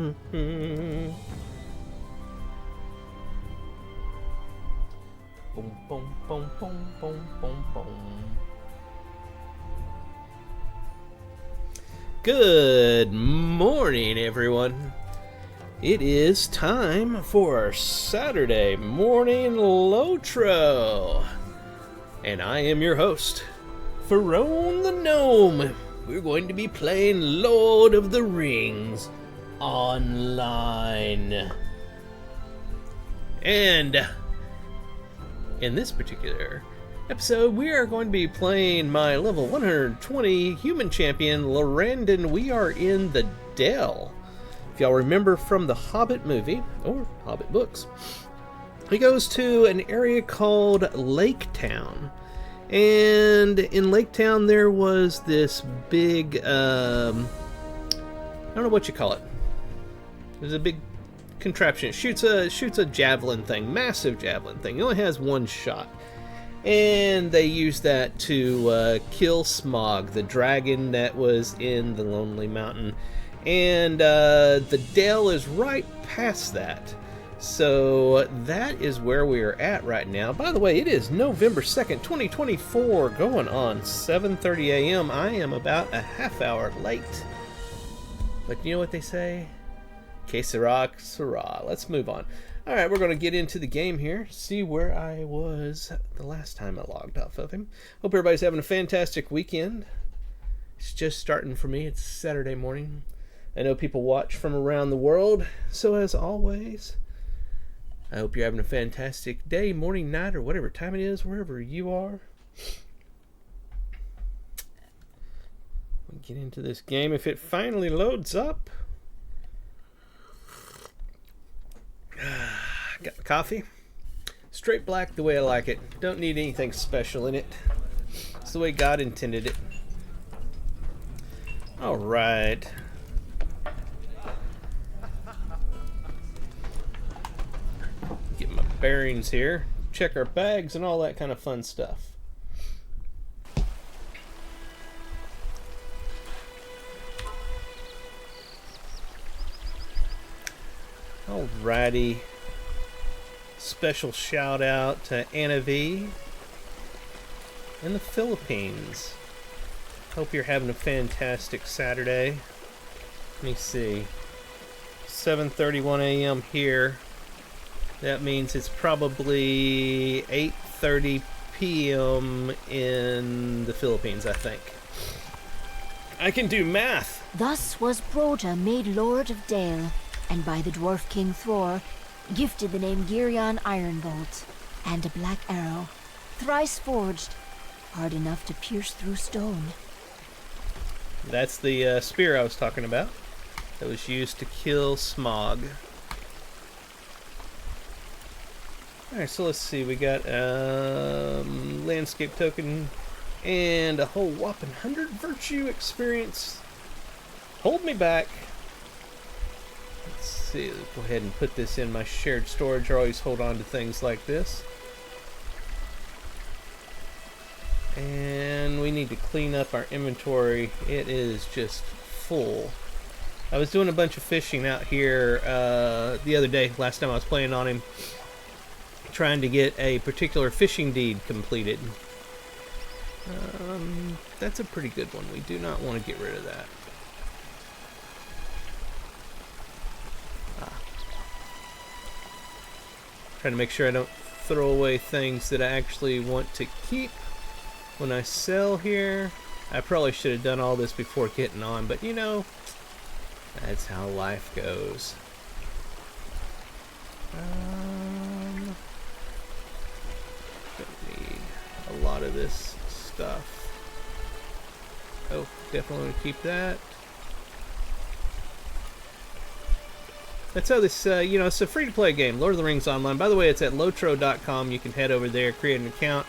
Boom, boom, boom, boom, boom, boom, boom. Good morning, everyone. It is time for our Saturday morning Lotro. And I am your host, Ferone the Gnome. We're going to be playing Lord of the Rings online. And in this particular episode, we are going to be playing my level 120 human champion, Lorandon. We are in the Dell. If y'all remember from the Hobbit movie, or Hobbit books, he goes to an area called Lake Town. And in Lake Town, there was this big, I don't know what you call it. There's a big contraption. It shoots a javelin thing, massive javelin thing. It only has one shot. And they used that to kill Smog, the dragon that was in the Lonely Mountain. And the Dell is right past that. So that is where we are at right now. By the way, it is November 2nd, 2024, going on 7:30 a.m. I am about a half hour late. But you know what they say? Que sera, sera. Let's move on. All right, we're going to get into the game here, see where I was the last time I logged off of him. Hope everybody's having a fantastic weekend. It's just starting for me. It's Saturday morning. I know people watch from around the world, so as always, I hope you're having a fantastic day, morning, night, or whatever time it is, wherever you are. We'll get into this game if it finally loads up. Got my coffee. Straight black the way I like it. Don't need anything special in it. It's the way God intended it. Alright. Get my bearings here. Check our bags and all that kind of fun stuff. Alrighty. Special shout out to Anna V in the Philippines. Hope you're having a fantastic Saturday. Let me see. 7:31 a.m. here. That means it's probably 8:30 p.m. in the Philippines, I think. I can do math. Thus was Broja made Lord of Dale, and by the dwarf King Thror, gifted the name Girion Ironbolt, and a black arrow, thrice forged, hard enough to pierce through stone. That's the spear I was talking about. That was used to kill Smog. Alright, so let's see. We got landscape token and a whole whopping 100 virtue experience. Hold me back. Let's see. Let's go ahead and put this in my shared storage. I always hold on to things like this. And we need to clean up our inventory. It is just full. I was doing a bunch of fishing out here the other day, last time I was playing on him, trying to get a particular fishing deed completed. That's a pretty good one. We do not want to get rid of that. Trying to make sure I don't throw away things that I actually want to keep when I sell here. I probably should have done all this before getting on, but you know, that's how life goes. Don't need a lot of this stuff. Oh, definitely want to keep that. That's how this, you know, it's a free-to-play game, Lord of the Rings Online. By the way, it's at lotro.com. You can head over there, create an account,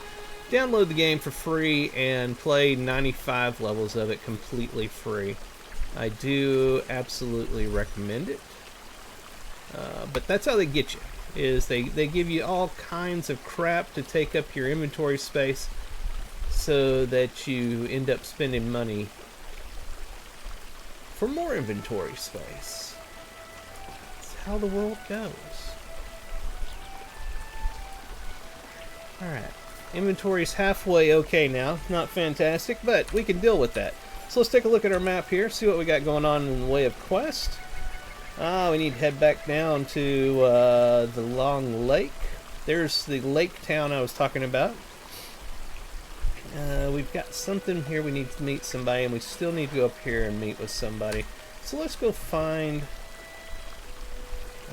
download the game for free, and play 95 levels of it completely free. I do absolutely recommend it. But that's how they get you, is they give you all kinds of crap to take up your inventory space so that you end up spending money for more inventory space. how the world goes. Alright. Inventory's halfway okay now. Not fantastic, but we can deal with that. So let's take a look at our map here, see what we got going on in the way of quest. We need to head back down to the Long Lake. There's the lake town I was talking about. We've got something here we need to meet somebody, and we still need to go up here and meet with somebody. So let's go find...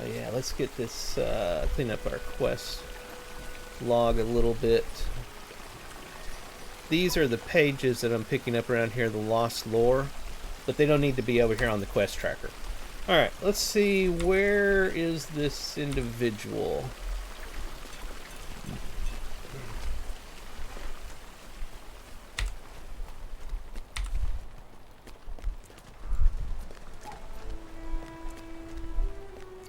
Oh yeah, let's get this, clean up our quest log a little bit. These are the pages that I'm picking up around here, the lost lore, but they don't need to be over here on the quest tracker. Alright, let's see, where is this individual?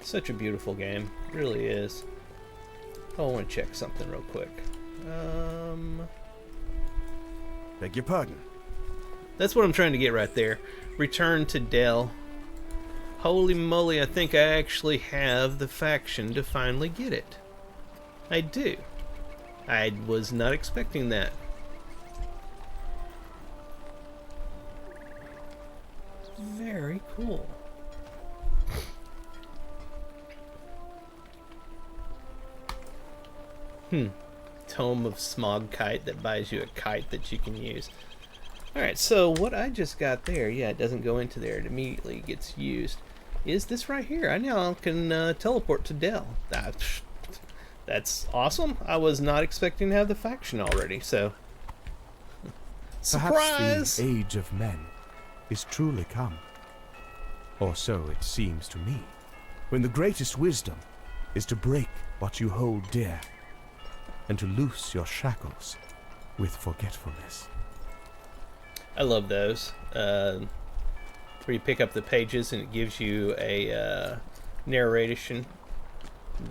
Such a beautiful game, it really is. Oh, I want to check something real quick. Beg your pardon. That's what I'm trying to get right there. Return to Dell. Holy moly, I think I actually have the faction to finally get it. I do. I was not expecting that. Very cool. Tome of Smog Kite that buys you a kite that you can use. Alright, so what I just got there, yeah, it doesn't go into there, it immediately gets used, is this right here. I now can teleport to Dell. That's awesome. I was not expecting to have the faction already, so... Surprise! Perhaps the age of men is truly come. Or so it seems to me, when the greatest wisdom is to break what you hold dear, and to loose your shackles with forgetfulness. I love those. Where you pick up the pages and it gives you a narration.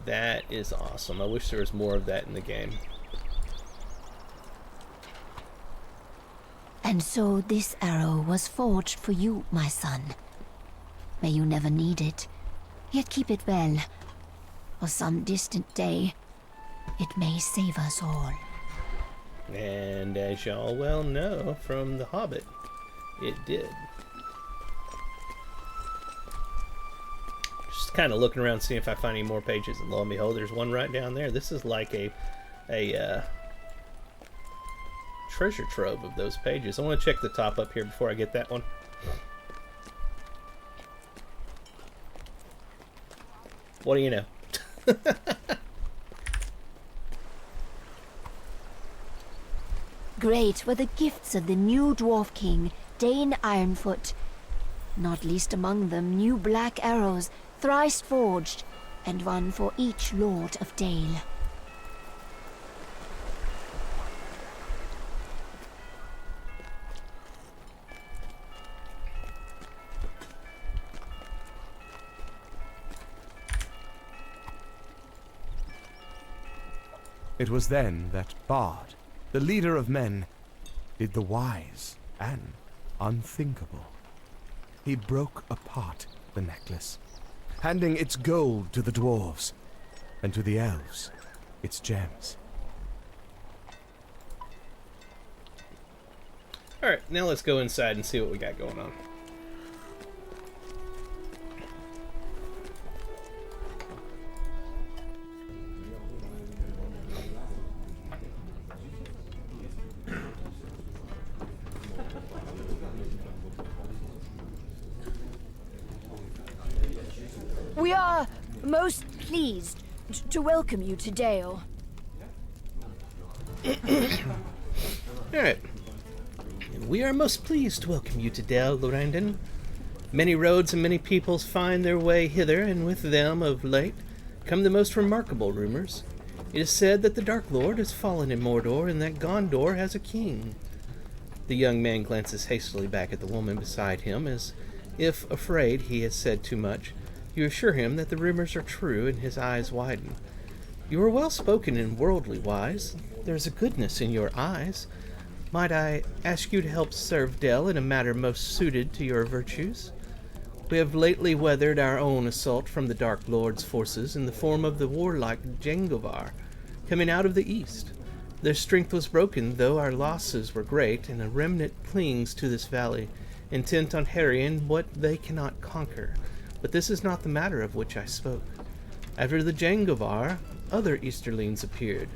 That is awesome. I wish there was more of that in the game. And so this arrow was forged for you, my son. May you never need it, yet keep it well. For some distant day, it may save us all. And as y'all well know from The Hobbit, it did. Just kind of looking around, seeing if I find any more pages, and lo and behold, there's one right down there. This is like a treasure trove of those pages. I want to check the top up here before I get that one. What do you know? Great were the gifts of the new Dwarf King, Dane Ironfoot. Not least among them new black arrows, thrice forged, and one for each Lord of Dale. It was then that Bard, the leader of men, did the wise and unthinkable. He broke apart the necklace, handing its gold to the dwarves, and to the elves, its gems. Alright, now let's go inside and see what we got going on. We are most pleased to welcome you to Dale. Alright. We are most pleased to welcome you to Dale, Lorandon. Many roads and many peoples find their way hither, and with them, of late, come the most remarkable rumors. It is said that the Dark Lord has fallen in Mordor, and that Gondor has a king. The young man glances hastily back at the woman beside him, as if afraid he has said too much. You assure him that the rumors are true, and his eyes widen. You are well spoken and worldly wise. There is a goodness in your eyes. Might I ask you to help serve Dell in a matter most suited to your virtues? We have lately weathered our own assault from the Dark Lord's forces in the form of the warlike Jengovar, coming out of the east. Their strength was broken, though our losses were great, and a remnant clings to this valley, intent on harrying what they cannot conquer. But this is not the matter of which I spoke. After the Jengovar, other Easterlings appeared.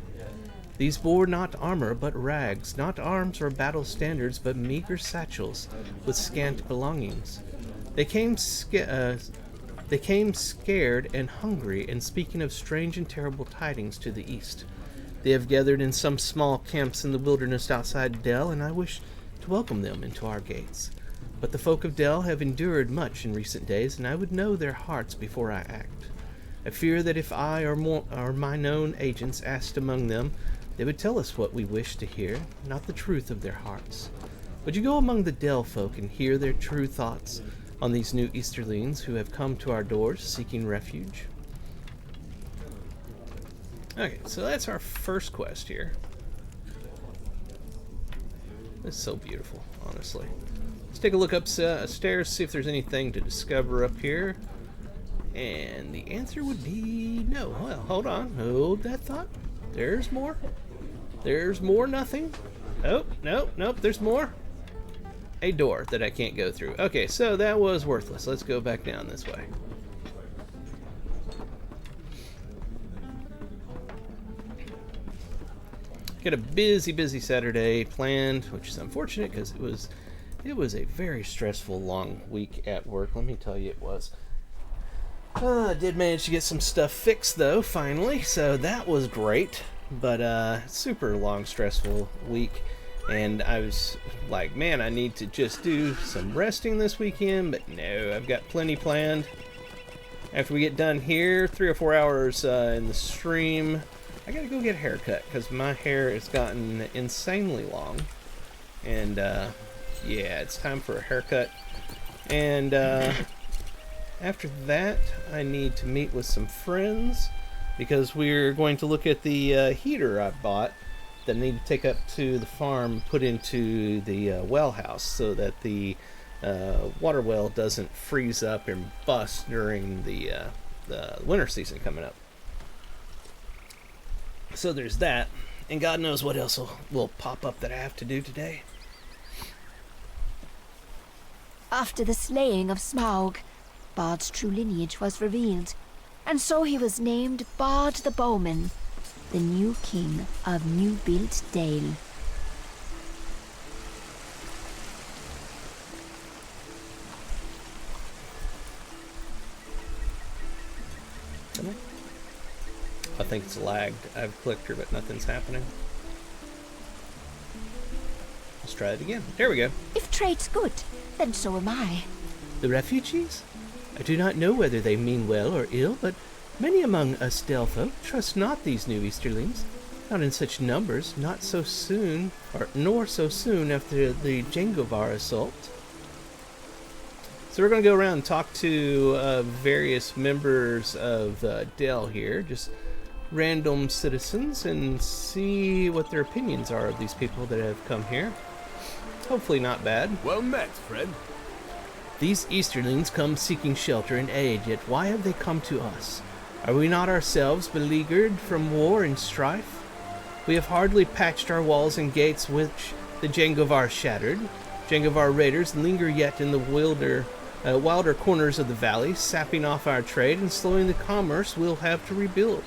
These bore not armor, but rags, not arms or battle standards, but meager satchels, with scant belongings. They came scared and hungry, and speaking of strange and terrible tidings to the east. They have gathered in some small camps in the wilderness outside Del, and I wish to welcome them into our gates. But the folk of Del have endured much in recent days, and I would know their hearts before I act. I fear that if I or my known agents asked among them, they would tell us what we wish to hear, not the truth of their hearts. Would you go among the Del folk and hear their true thoughts on these new Easterlings who have come to our doors seeking refuge? Okay, so that's our first quest here. It's so beautiful, honestly. Let's take a look upstairs, see if there's anything to discover up here. And the answer would be no. Well, hold on. Hold that thought. There's more. There's more nothing. Oh, nope, there's more. A door that I can't go through. Okay, so that was worthless. Let's go back down this way. Got a busy Saturday planned, which is unfortunate because it was a very stressful long week at work. Let me tell you, it was. I did manage to get some stuff fixed though, finally, so that was great. But super long, stressful week, and I was like, man, I need to just do some resting this weekend. But no, I've got plenty planned. After we get done here, 3 or 4 hours in the stream, I gotta go get a haircut because my hair has gotten insanely long, and yeah, it's time for a haircut. And after that, I need to meet with some friends because we're going to look at the heater I bought that I need to take up to the farm, put into the well house so that the water well doesn't freeze up and bust during the winter season coming up. So there's that, and God knows what else will pop up that I have to do today. After the slaying of Smaug, Bard's true lineage was revealed, and so he was named Bard the Bowman, the new king of New-Built Dale. I think it's lagged. I've clicked her, but nothing's happening. Let's try it again. There we go. If trade's good, then so am I. The refugees? I do not know whether they mean well or ill, but many among us Delpho trust not these new Easterlings. Not in such numbers, not so soon, nor so soon after the Jengovar assault. So we're going to go around and talk to various members of Del here, just random citizens, and see what their opinions are of these people that have come here. Hopefully not bad. Well met, friend. These Easterlings come seeking shelter and aid, yet why have they come to us? Are we not ourselves beleaguered from war and strife? We have hardly patched our walls and gates which the Jengovar shattered. Jengovar raiders linger yet in the wilder corners of the valley, sapping off our trade and slowing the commerce we'll have to rebuild.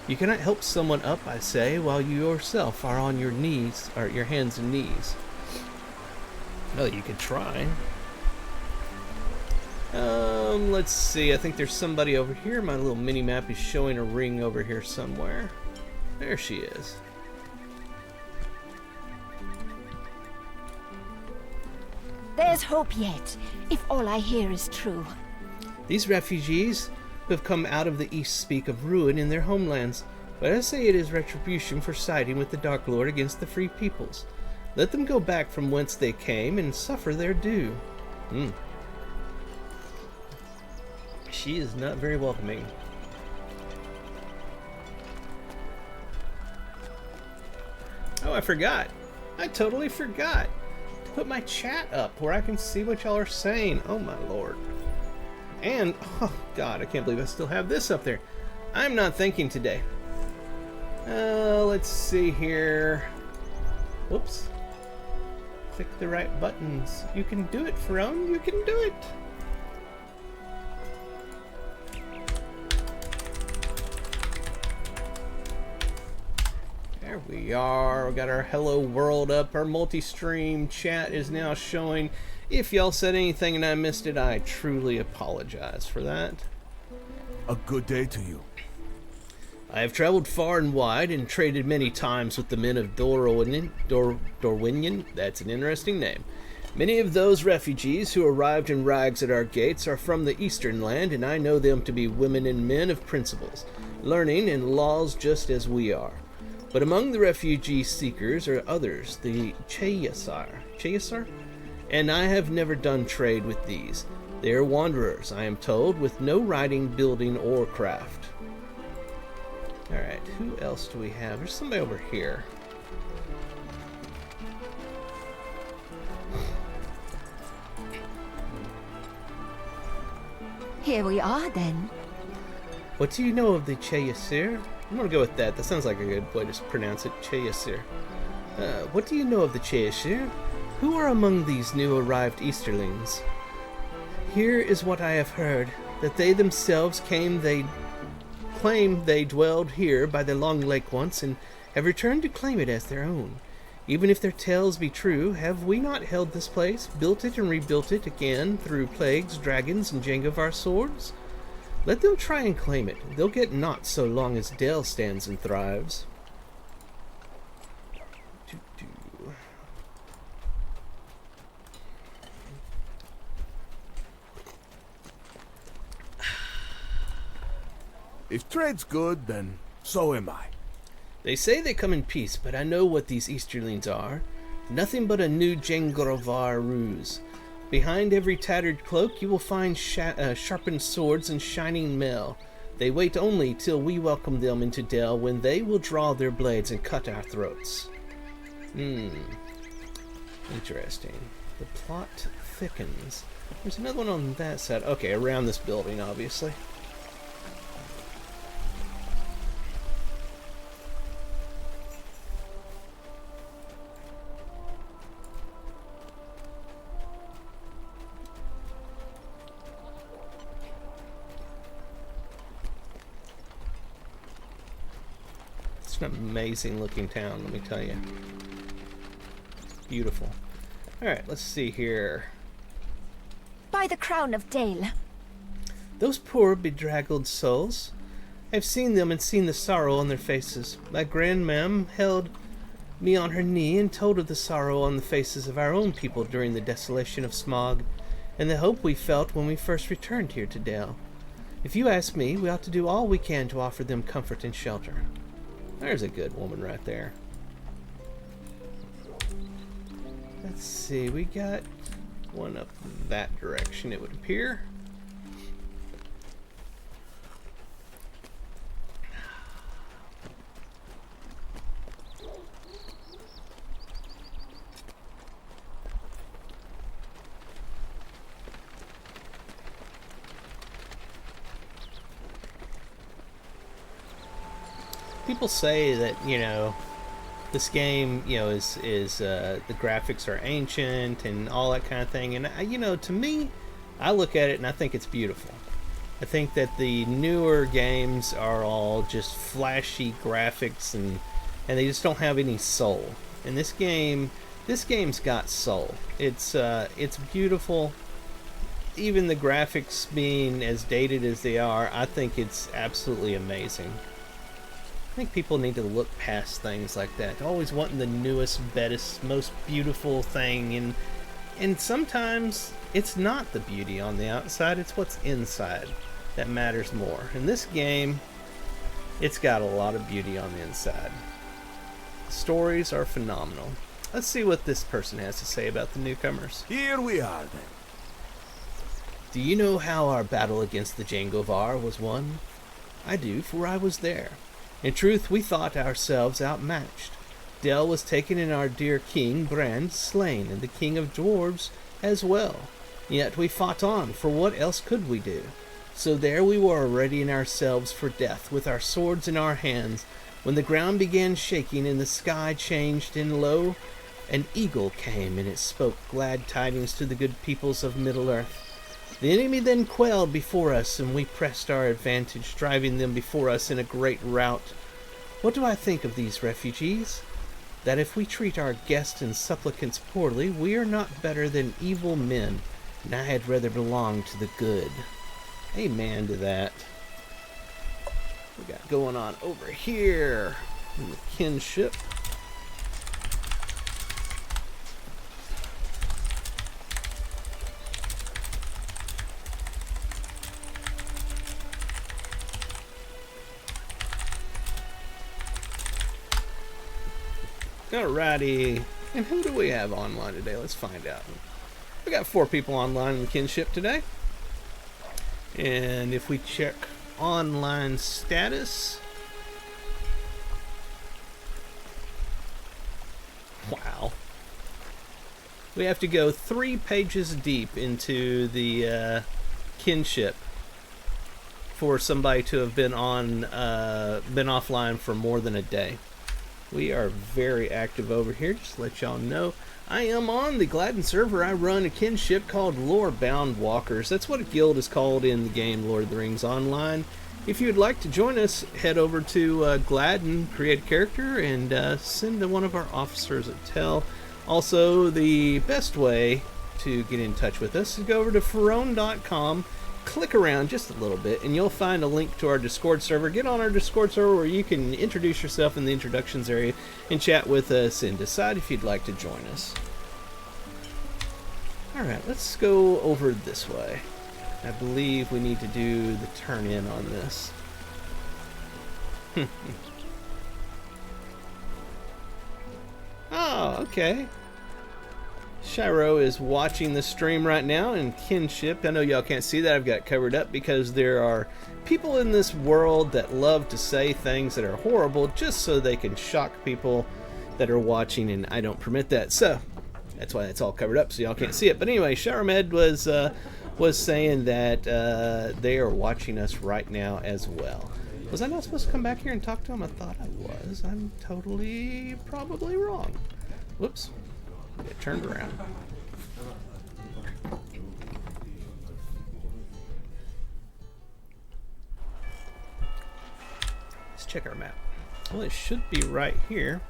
You cannot help someone up, I say, while you yourself are on your knees, or your hands and knees. Well, you could try. Let's see. I think there's somebody over here. My little mini-map is showing a ring over here somewhere. There she is. There's hope yet, if all I hear is true. These refugees who have come out of the east speak of ruin in their homelands, but I say it is retribution for siding with the Dark Lord against the free peoples. Let them go back from whence they came and suffer their due. She is not very welcoming. Oh, I forgot. I totally forgot to put my chat up where I can see what y'all are saying. Oh my lord. And, oh god, I can't believe I still have this up there. I'm not thinking today. Let's see here. Whoops. Click the right buttons. You can do it, Ferone. You can do it. There we are. We got our hello world up. Our multi-stream chat is now showing. If y'all said anything and I missed it, I truly apologize for that. A good day to you. I have traveled far and wide and traded many times with the men of Dorwinion. That's an interesting name. Many of those refugees who arrived in rags at our gates are from the eastern land, and I know them to be women and men of principles, learning and laws just as we are. But among the refugee seekers are others, the Chayasar? And I have never done trade with these. They are wanderers, I am told, with no writing, building, or craft. Alright, who else do we have? There's somebody over here. Here we are, then. What do you know of the Chayasir? I'm gonna go with that. That sounds like a good way to pronounce it, Chayasir. What do you know of the Chayasir? Who are among these new arrived Easterlings? Here is what I have heard, that they themselves claim they dwelled here by the long lake once, and have returned to claim it as their own. Even if their tales be true, have we not held this place, built it and rebuilt it again through plagues, dragons, and Jangovar swords? Let them try and claim it. They'll get naught so long as Dale stands and thrives. If trade's good, then so am I. They say they come in peace, but I know what these Easterlings are. Nothing but a new Jangovar ruse. Behind every tattered cloak you will find sharpened swords and shining mail. They wait only till we welcome them into Dell, when they will draw their blades and cut our throats. Interesting. The plot thickens. There's another one on that side. Okay, around this building, obviously. It's an amazing looking town, let me tell you. Beautiful. Alright, let's see here. By the crown of Dale. Those poor bedraggled souls. I've seen them and seen the sorrow on their faces. My grandmam held me on her knee and told of the sorrow on the faces of our own people during the desolation of Smog, and the hope we felt when we first returned here to Dale. If you ask me, we ought to do all we can to offer them comfort and shelter. There's a good woman right there. Let's see, we got one up that direction, it would appear. People say that, you know, this game, you know, is the graphics are ancient and all that kind of thing, and you know, to me, I look at it and I think it's beautiful. I think that the newer games are all just flashy graphics and they just don't have any soul. And this game's got soul. It's beautiful. Even the graphics being as dated as they are, I think it's absolutely amazing. I think people need to look past things like that. Always wanting the newest, best, most beautiful thing, and sometimes it's not the beauty on the outside, it's what's inside that matters more. In this game, it's got a lot of beauty on the inside. Stories are phenomenal. Let's see what this person has to say about the newcomers. Here we are, then. Do you know how our battle against the Jangovar was won? I do, for I was there. In truth, we thought ourselves outmatched. Dell was taken and our dear king, Brand, slain, and the king of dwarves as well. Yet we fought on, for what else could we do? So there we were, readying ourselves for death, with our swords in our hands, when the ground began shaking and the sky changed, and lo, an eagle came, and it spoke glad tidings to the good peoples of Middle-earth. The enemy then quailed before us, and we pressed our advantage, driving them before us in a great rout. What do I think of these refugees? That if we treat our guests and supplicants poorly, we are not better than evil men, and I had rather belong to the good. Amen to that. We got going on over here in the kinship. Alrighty, and who do we have online today? Let's find out. We got 4 people online in the kinship today. And if we check online status, wow. We have to go 3 pages deep into the kinship for somebody to have been offline for more than a day. We are very active over here, just to let y'all know. I am on the Gladden server. I run a kinship called Lorebound Walkers. That's what a guild is called in the game Lord of the Rings Online. If you'd like to join us, head over to Gladden, create a character, and send to one of our officers at Tell. Also, the best way to get in touch with us is go over to Ferone.com, click around just a little bit, and you'll find a link to our Discord server. Get on our Discord server where you can introduce yourself in the introductions area and chat with us and decide if you'd like to join us. Alright, let's go over this way. I believe we need to do the turn in on this. Oh, okay. Shiro is watching the stream right now in kinship. I know y'all can't see that. I've got it covered up because there are people in this world that love to say things that are horrible just so they can shock people that are watching, and I don't permit that. So that's why it's all covered up so y'all can't see it. But anyway, Shiromed was saying that they are watching us right now as well. Was I not supposed to come back here and talk to him? I thought I was. I'm totally probably wrong. Whoops. Get turned around. Let's check our map. Well, it should be right here.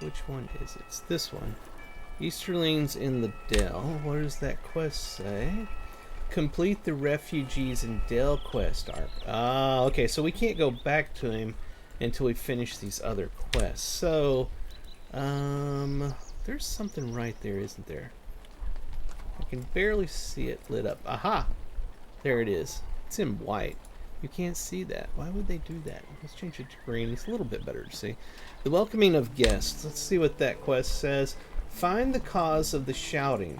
Which one is it? It's this one. Easterlings in the Dell. What does that quest say? Complete the Refugees in Dell quest arc. Ah, okay, so we can't go back to him until we finish these other quests. So, there's something right there, isn't there? I can barely see it lit up. Aha! There it is. It's in white. You can't see that. Why would they do that? Let's change it to green. It's a little bit better to see. The welcoming of guests. Let's see what that quest says. Find the cause of the shouting.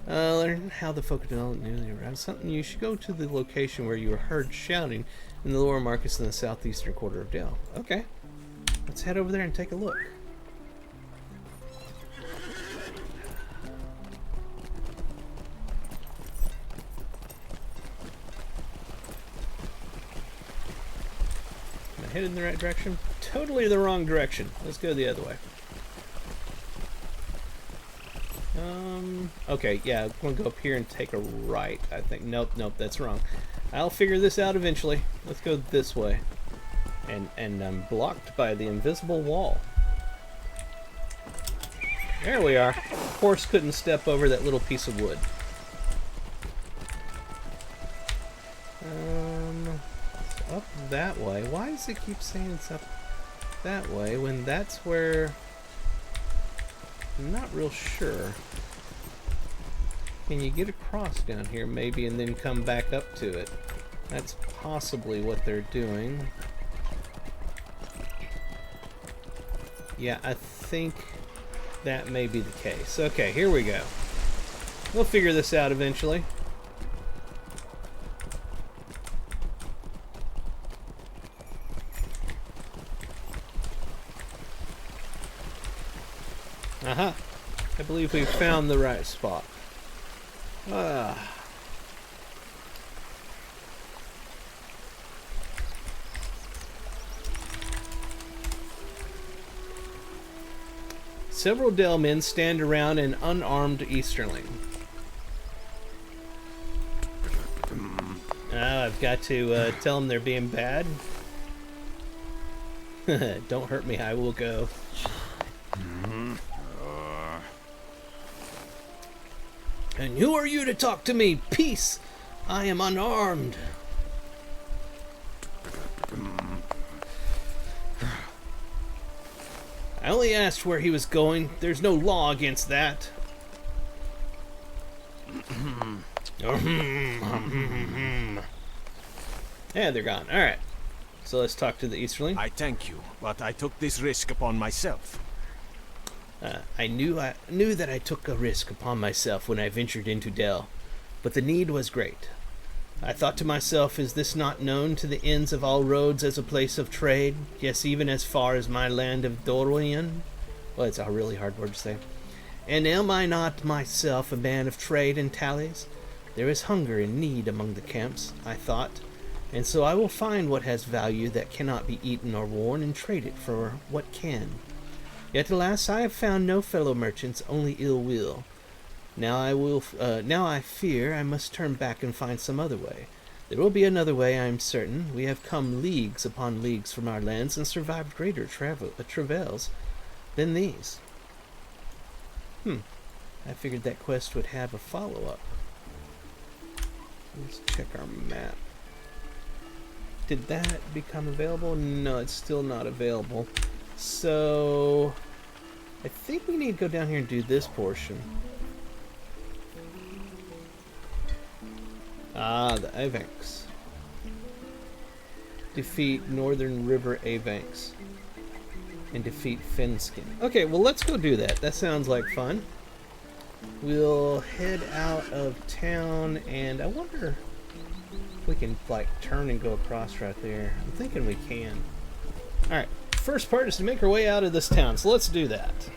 Learn how the folk developed newly around. Something you should go to the location where you were heard shouting in the lower markets in the southeastern quarter of Dell. Okay. Let's head over there and take a look. Am I headed in the right direction? Totally the wrong direction. Let's go the other way. Okay, yeah, I'm going to go up here and take a right, I think. Nope, that's wrong. I'll figure this out eventually. Let's go this way. And I'm blocked by the invisible wall. There we are. Horse couldn't step over that little piece of wood. It's up that way. Why does it keep saying it's up that way when that's where... I'm not real sure. Can you get across down here maybe and then come back up to it? That's possibly what they're doing. Yeah, I think that may be the case. Okay, here we go. We'll figure this out eventually. if we found the right spot. Ah. Several Dell men stand around an unarmed Easterling. I've got to tell them they're being bad. Don't hurt me, I will go. And who are you to talk to me? Peace! I am unarmed. I only asked where he was going. There's no law against that. Yeah, they're gone. Alright. So let's talk to the Easterling. I thank you, but I took this risk upon myself. I knew that I took a risk upon myself when I ventured into Dell, but the need was great. I thought to myself, is this not known to the ends of all roads as a place of trade? Yes, even as far as my land of Dorian? Well, it's a really hard word to say. And am I not myself a man of trade and tallies? There is hunger and need among the camps, I thought, and so I will find what has value that cannot be eaten or worn and trade it for what can. Yet alas, I have found no fellow merchants, only ill will. Now I fear I must turn back and find some other way. There will be another way, I am certain. We have come leagues upon leagues from our lands and survived greater travails than these. I figured that quest would have a follow-up. Let's check our map. Did that become available? No, it's still not available. So I think we need to go down here and do this portion. Ah, the Avanx. Defeat Northern River Avanx. And defeat Finskin. Okay, well let's go do that. That sounds like fun. We'll head out of town, and I wonder if we can like turn and go across right there. I'm thinking we can. Alright, first part is to make our way out of this town, so let's do that.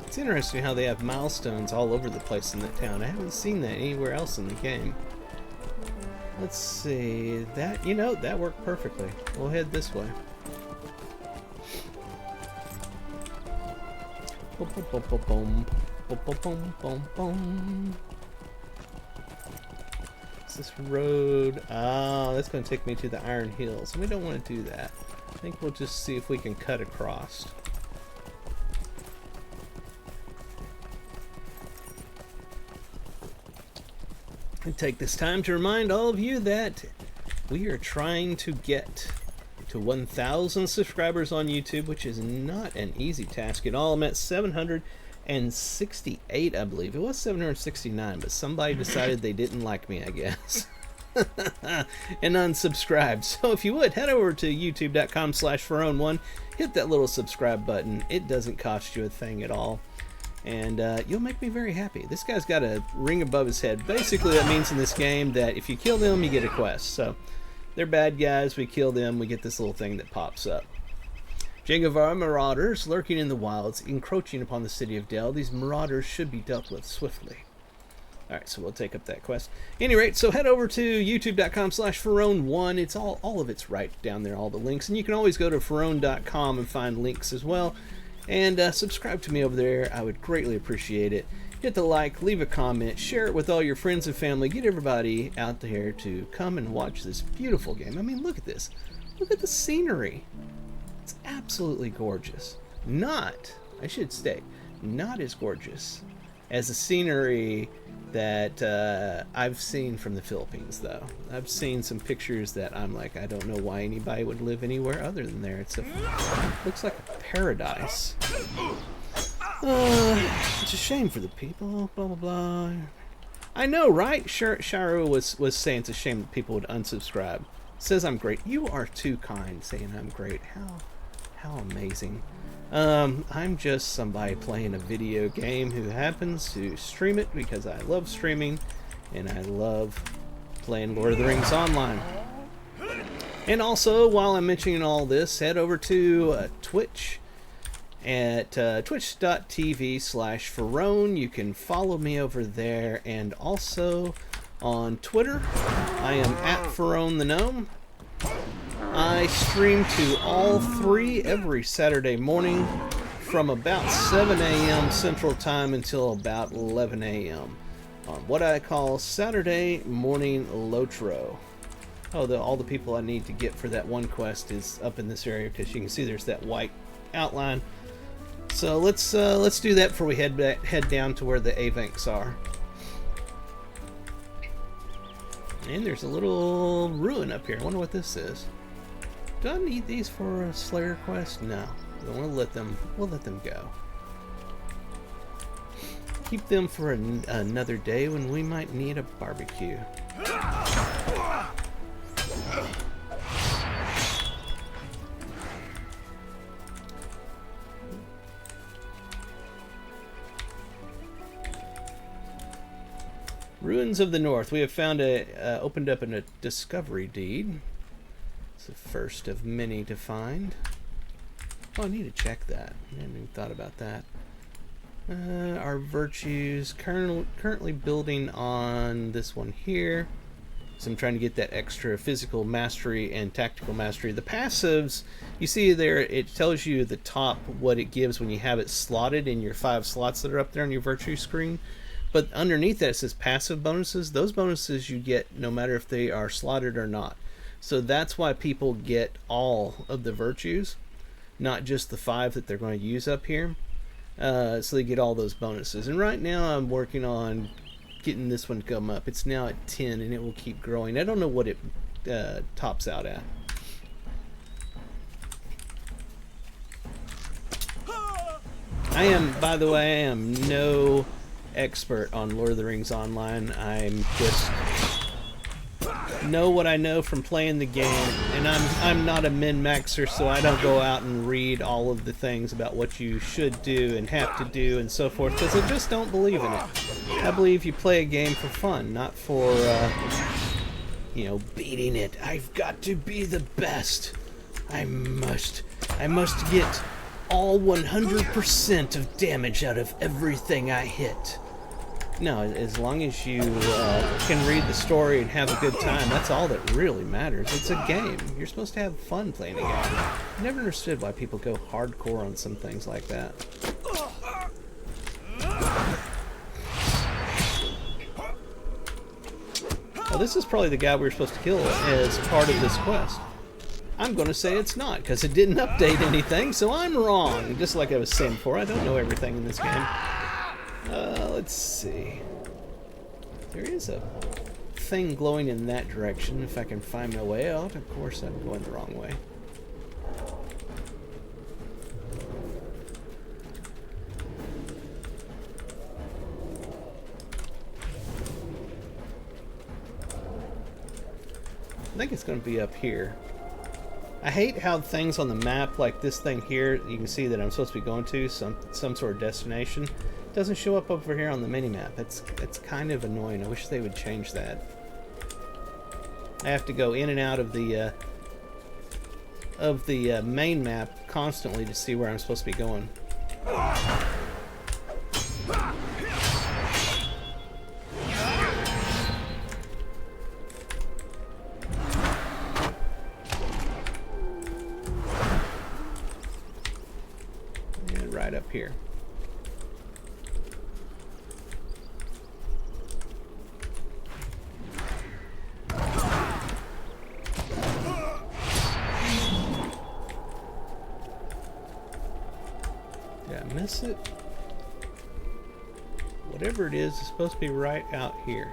It's interesting how they have milestones all over the place in that town. I haven't seen that anywhere else in the game. Let's see. That, you know, that worked perfectly. We'll head this way. Boom, boom, boom, boom, boom. Boom, boom, boom, boom, boom. What's this road? Oh, that's going to take me to the Iron Hills. We don't want to do that. I think we'll just see if we can cut across. And take this time to remind all of you that we are trying to get to 1,000 subscribers on YouTube, which is not an easy task at all. I'm at 768, I believe. It was 769, but somebody decided they didn't like me, I guess. And unsubscribed. So if you would, head over to youtube.com/Ferone1, hit that little subscribe button. It doesn't cost you a thing at all. And you'll make me very happy. This guy's got a ring above his head. Basically, that means in this game that if you kill them, you get a quest. So, they're bad guys. We kill them, we get this little thing that pops up. Jangavar marauders lurking in the wilds, encroaching upon the city of Dell. These marauders should be dealt with swiftly. Alright, so we'll take up that quest. At any rate, so head over to youtube.com/Ferone1. It's all of it's right down there, all the links. And you can always go to Ferone.com and find links as well. And subscribe to me over there. I would greatly appreciate it. Hit the like, leave a comment, share it with all your friends and family. Get everybody out there to come and watch this beautiful game. I mean, look at this. Look at the scenery. It's absolutely gorgeous. Not, I should state, not as gorgeous as the scenery that I've seen from the Philippines, though. I've seen some pictures that I'm like, I don't know why anybody would live anywhere other than there. It looks like a paradise. It's a shame for the people, blah, blah, blah. I know, right? Sharu was saying it's a shame that people would unsubscribe. Says I'm great. You are too kind saying I'm great. How amazing. I'm just somebody playing a video game who happens to stream it because I love streaming, and I love playing Lord of the Rings Online. And also, while I'm mentioning all this, head over to Twitch at twitch.tv/Ferone. You can follow me over there, and also on Twitter, I am at Ferone the Gnome. I stream to all three every Saturday morning from about 7 a.m. Central Time until about 11 a.m. on what I call Saturday Morning Lotro. Oh, all the people I need to get for that one quest is up in this area, because you can see there's that white outline. So let's do that before we head down to where the Avanks are. And there's a little ruin up here. I wonder what this is. Do I need these for a Slayer quest? No. We'll let them go. Keep them for another day when we might need a barbecue. Ruins of the North. We have found opened up in a discovery deed. It's the first of many to find. Oh, I need to check that. I hadn't even thought about that. Our virtues. Currently building on this one here. So I'm trying to get that extra physical mastery and tactical mastery. The passives, you see there, it tells you the top what it gives when you have it slotted in your 5 slots that are up there on your virtue screen. But underneath that it says passive bonuses. Those bonuses you get no matter if they are slotted or not. So that's why people get all of the virtues, not just the 5 that they're going to use up here. So they get all those bonuses. And right now I'm working on getting this one to come up. It's now at 10 and it will keep growing. I don't know what it tops out at. By the way, I am no expert on Lord of the Rings Online. I'm just know what I know from playing the game, and I'm not a min-maxer, so I don't go out and read all of the things about what you should do and have to do and so forth, because I just don't believe in it. I believe you play a game for fun, not for beating it. I've got to be the best. I must get all 100% of damage out of everything I hit. No, as long as you can read the story and have a good time, that's all that really matters. It's a game. You're supposed to have fun playing a game. I never understood why people go hardcore on some things like that. Well, this is probably the guy we were supposed to kill as part of this quest. I'm going to say it's not, because it didn't update anything, so I'm wrong. Just like I was saying before, I don't know everything in this game. Let's see. There is a thing glowing in that direction. If I can find my way out, of course I'm going the wrong way. I think it's going to be up here. I hate how things on the map, like this thing here, you can see that I'm supposed to be going to some sort of destination, doesn't show up over here on the mini-map. It's kind of annoying. I wish they would change that. I have to go in and out of the main map constantly to see where I'm supposed to be going. And right up here. Miss it? Whatever it is, it's supposed to be right out here.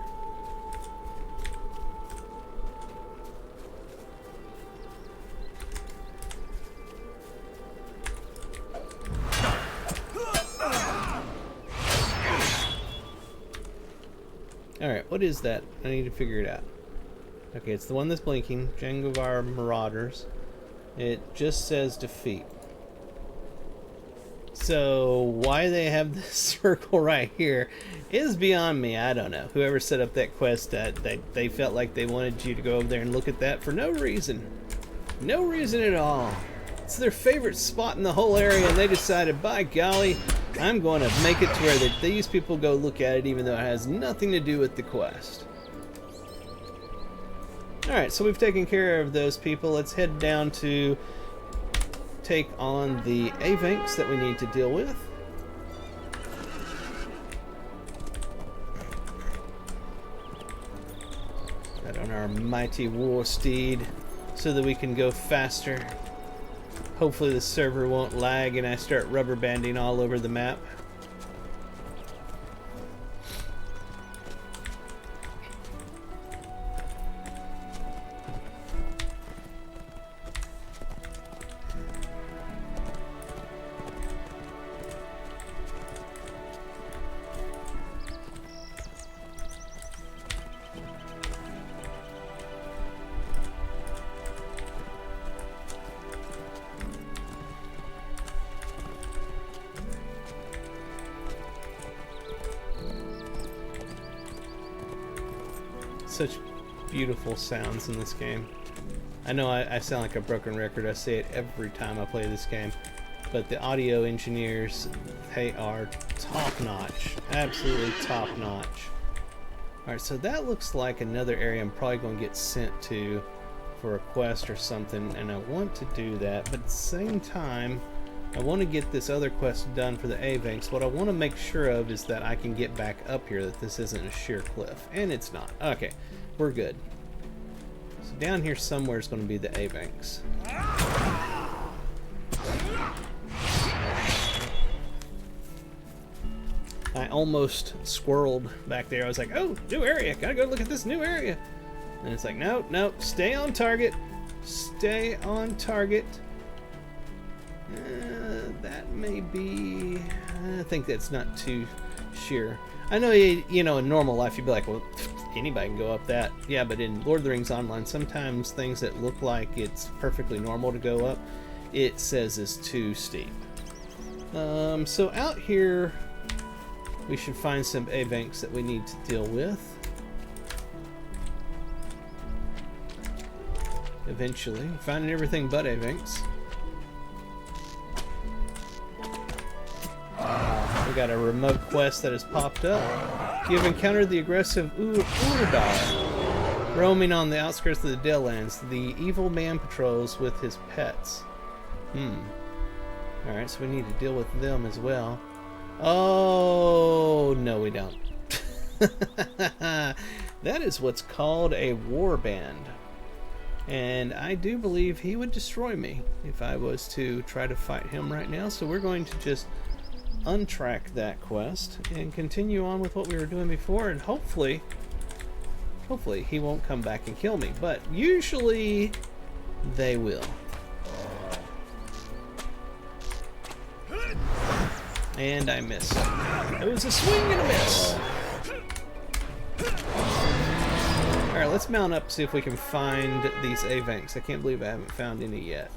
Alright, what is that? I need to figure it out. Okay, it's the one that's blinking. Jangovar Marauders. It just says defeat. So why they have this circle right here is beyond me. I don't know. Whoever set up that quest, they felt like they wanted you to go over there and look at that for no reason. No reason at all. It's their favorite spot in the whole area, and they decided, by golly, I'm going to make it to where these people go look at it, even though it has nothing to do with the quest. Alright, so we've taken care of those people. Let's head down to take on the Avanks that we need to deal with. Got on our mighty war steed so that we can go faster. Hopefully the server won't lag and I start rubber banding all over the map. Such beautiful sounds in this game. I know I sound like a broken record. I say it every time I play this game. But the audio engineers, they are top-notch. Absolutely top-notch. Alright, so that looks like another area I'm probably going to get sent to for a quest or something. And I want to do that. But at the same time, I want to get this other quest done for the Avanks. What I want to make sure of is that I can get back up here, that this isn't a sheer cliff. And it's not. Okay, we're good. So down here somewhere is going to be the Avanks. I almost squirreled back there. I was like, oh, new area. Gotta go look at this new area. And it's like, no, no, stay on target. Stay on target. That may be... I think that's not too sheer. I know, you know, in normal life you'd be like, well, anybody can go up that. Yeah, but in Lord of the Rings Online, sometimes things that look like it's perfectly normal to go up, it says is too steep. So out here, we should find some Avanks that we need to deal with. Eventually. Finding everything but Avanks. We got a remote quest that has popped up. You have encountered the aggressive Urdar roaming on the outskirts of the Dalelands. The evil man patrols with his pets. Alright, so we need to deal with them as well. Oh, no we don't. That is what's called a war band. And I do believe he would destroy me if I was to try to fight him right now. So we're going to just untrack that quest and continue on with what we were doing before, and hopefully he won't come back and kill me, but usually they will. And I missed. It was a swing and a miss. Alright, let's mount up, see if we can find these Avanks. I can't believe I haven't found any yet.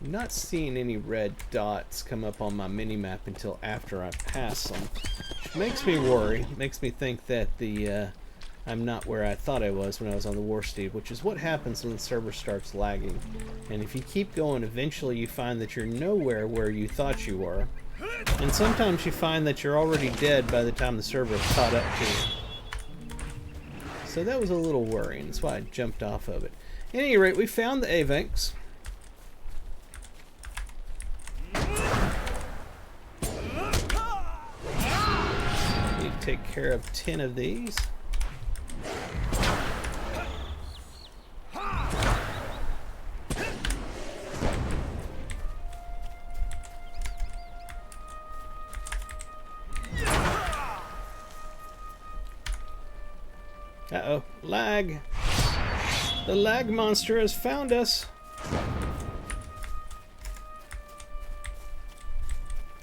I'm not seeing any red dots come up on my mini-map until after I pass them. Which makes me worry. Makes me think that I'm not where I thought I was when I was on the War Steed, which is what happens when the server starts lagging. And if you keep going, eventually you find that you're nowhere where you thought you were. And sometimes you find that you're already dead by the time the server has caught up to you. So that was a little worrying. That's why I jumped off of it. At any rate, we found the Avanks. Take care of 10 of these. Uh-oh, lag. The lag monster has found us.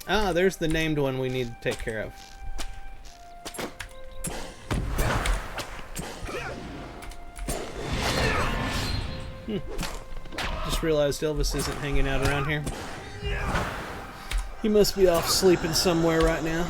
Ah, there's the named one we need to take care of. Just realized Elvis isn't hanging out around here. He must be off sleeping somewhere right now.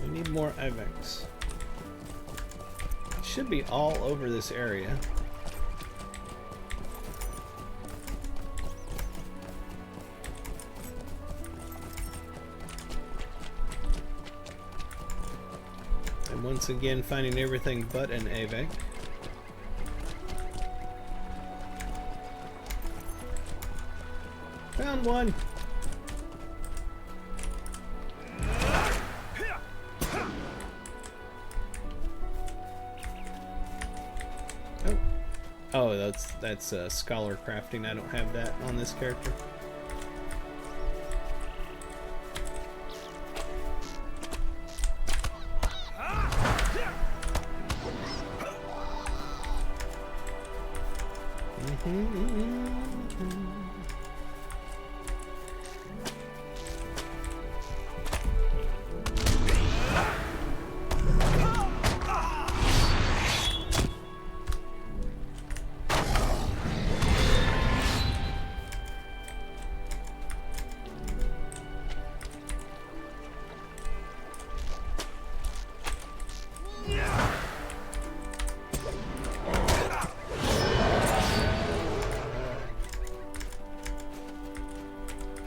We need more Ivex. It should be all over this area. And once again, finding everything but an Avec. Found one! Oh, that's scholar crafting. I don't have that on this character.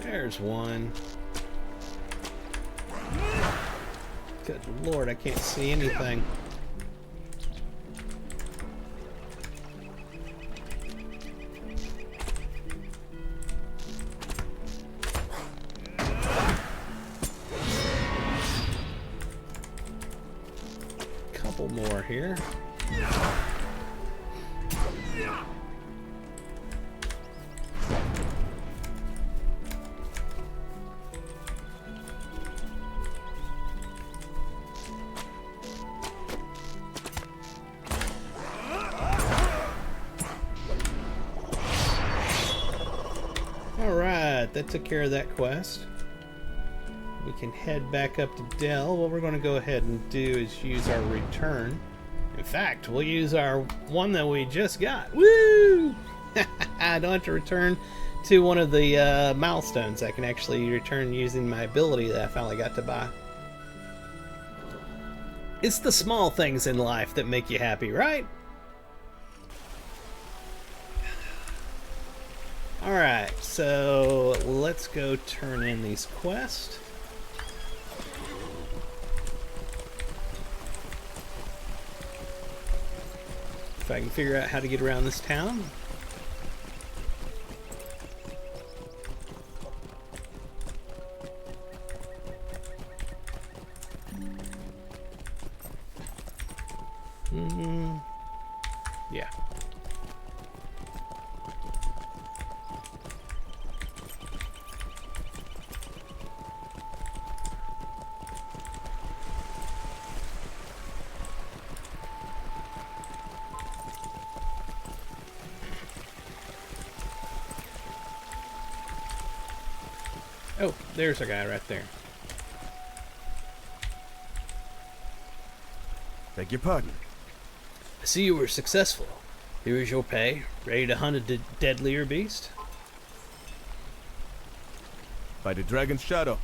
There's one. Good Lord, I can't see anything. Couple more here. Alright, that took care of that quest. We can head back up to Dell. What we're going to go ahead and do is use our return. In fact, we'll use our one that we just got. Woo! I don't have to return to one of the milestones. I can actually return using my ability that I finally got to buy. It's the small things in life that make you happy, right? Alright, so let's go turn in these quests. If I can figure out how to get around this town. Yeah. Oh, there's a guy right there. Beg your pardon. I see you were successful. Here is your pay. Ready to hunt a deadlier beast? By the dragon's shadow.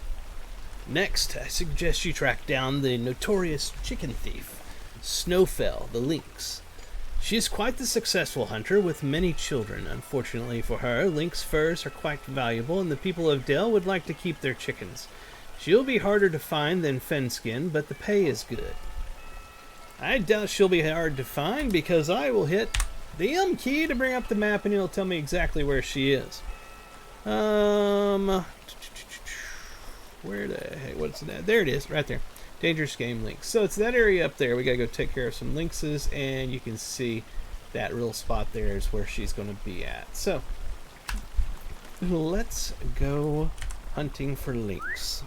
Next, I suggest you track down the notorious chicken thief, Snowfell the Lynx. She is quite the successful hunter with many children. Unfortunately for her, lynx furs are quite valuable, and the people of Dell would like to keep their chickens. She'll be harder to find than Fenskin, but the pay is good. I doubt she'll be hard to find because I will hit the M key to bring up the map and it'll tell me exactly where she is. Where the heck, what's that? There it is, right there. Dangerous Game Lynx. So it's that area up there. We gotta go take care of some lynxes, and you can see that real spot there is where she's gonna be at. So let's go hunting for lynx.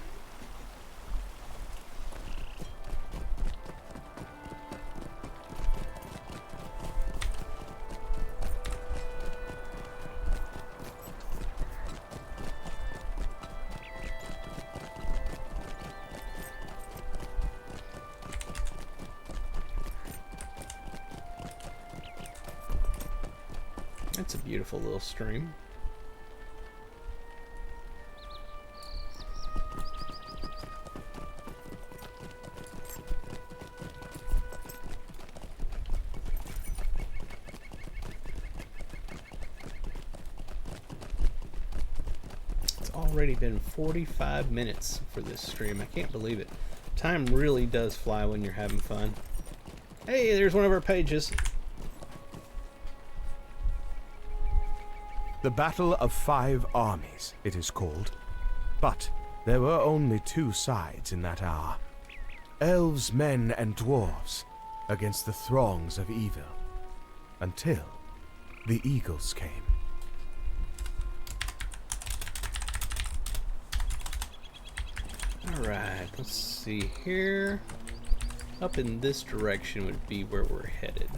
That's a beautiful little stream. It's already been 45 minutes for this stream. I can't believe it. Time really does fly when you're having fun. Hey, there's one of our pages. The Battle of 5 Armies, it is called. But there were only 2 sides in that hour. Elves, men, and dwarves against the throngs of evil. Until the eagles came. Alright, let's see here. Up in this direction would be where we're headed.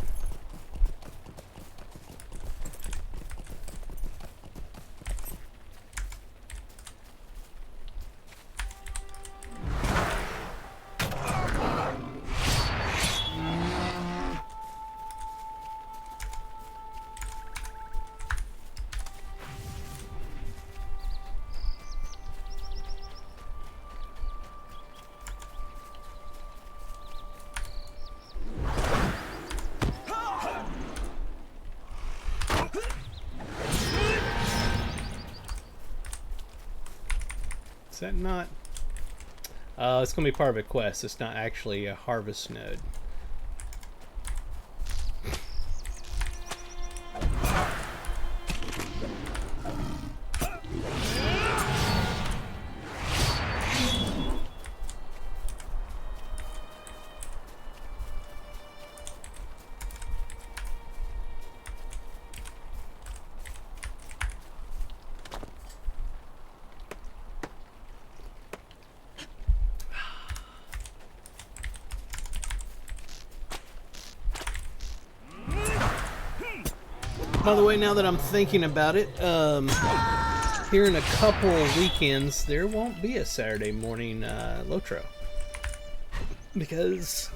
Is that not? It's going to be part of a quest. It's not actually a harvest node. By the way, now that I'm thinking about it, here in a couple weekends, there won't be a Saturday morning Lotro. Because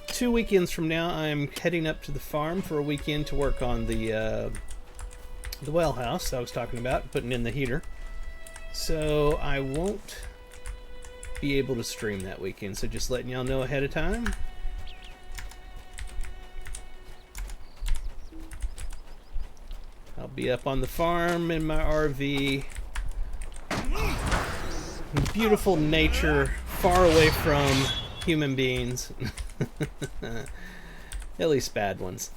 2 weekends from now, I'm heading up to the farm for a weekend to work on the well house I was talking about, putting in the heater. So I won't be able to stream that weekend, so just letting y'all know ahead of time. I'll be up on the farm in my RV. Beautiful nature, far away from human beings. At least bad ones.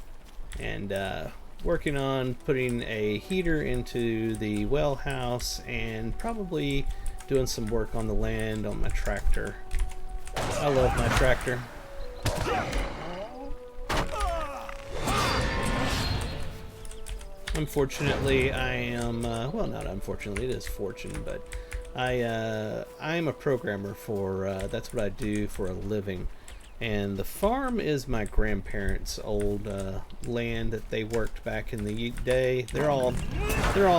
And working on putting a heater into the well house and probably doing some work on the land on my tractor. I love my tractor. Unfortunately, I am, well, not unfortunately, it is fortune, but I'm a programmer for, that's what I do for a living. And the farm is my grandparents' old land that they worked back in the day. They're all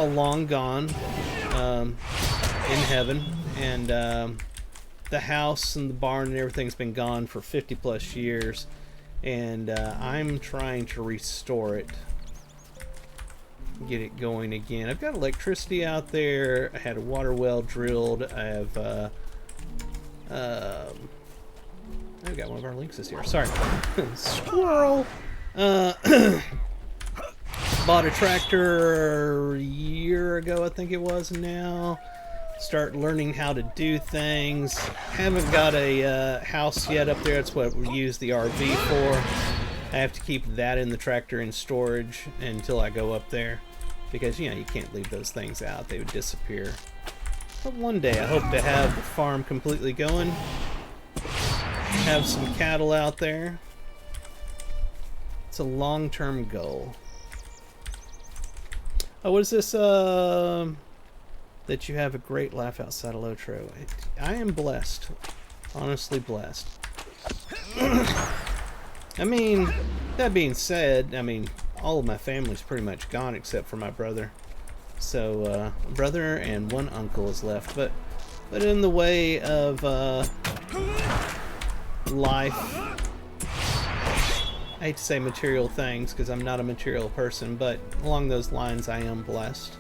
long gone in heaven, and the house and the barn and everything's been gone for 50 plus years, and I'm trying to restore it. Get it going again. I've got electricity out there. I had a water well drilled. I have I've got one of our lynxes here. Sorry. Squirrel. Bought a tractor a year ago, I think it was now. Start learning how to do things. Haven't got a house yet up there. That's what we use the RV for. I have to keep that in the tractor in storage until I go up there. Because, you know, you can't leave those things out. They would disappear. But one day I hope to have the farm completely going. Have some cattle out there. It's a long-term goal. Oh, what is this? that you have a great life outside of Lotro. I am blessed. Honestly blessed. I mean, that being said, I mean, all of my family's pretty much gone except for my brother. So, brother and one uncle is left. But in the way of life, I hate to say material things because I'm not a material person, but along those lines I am blessed.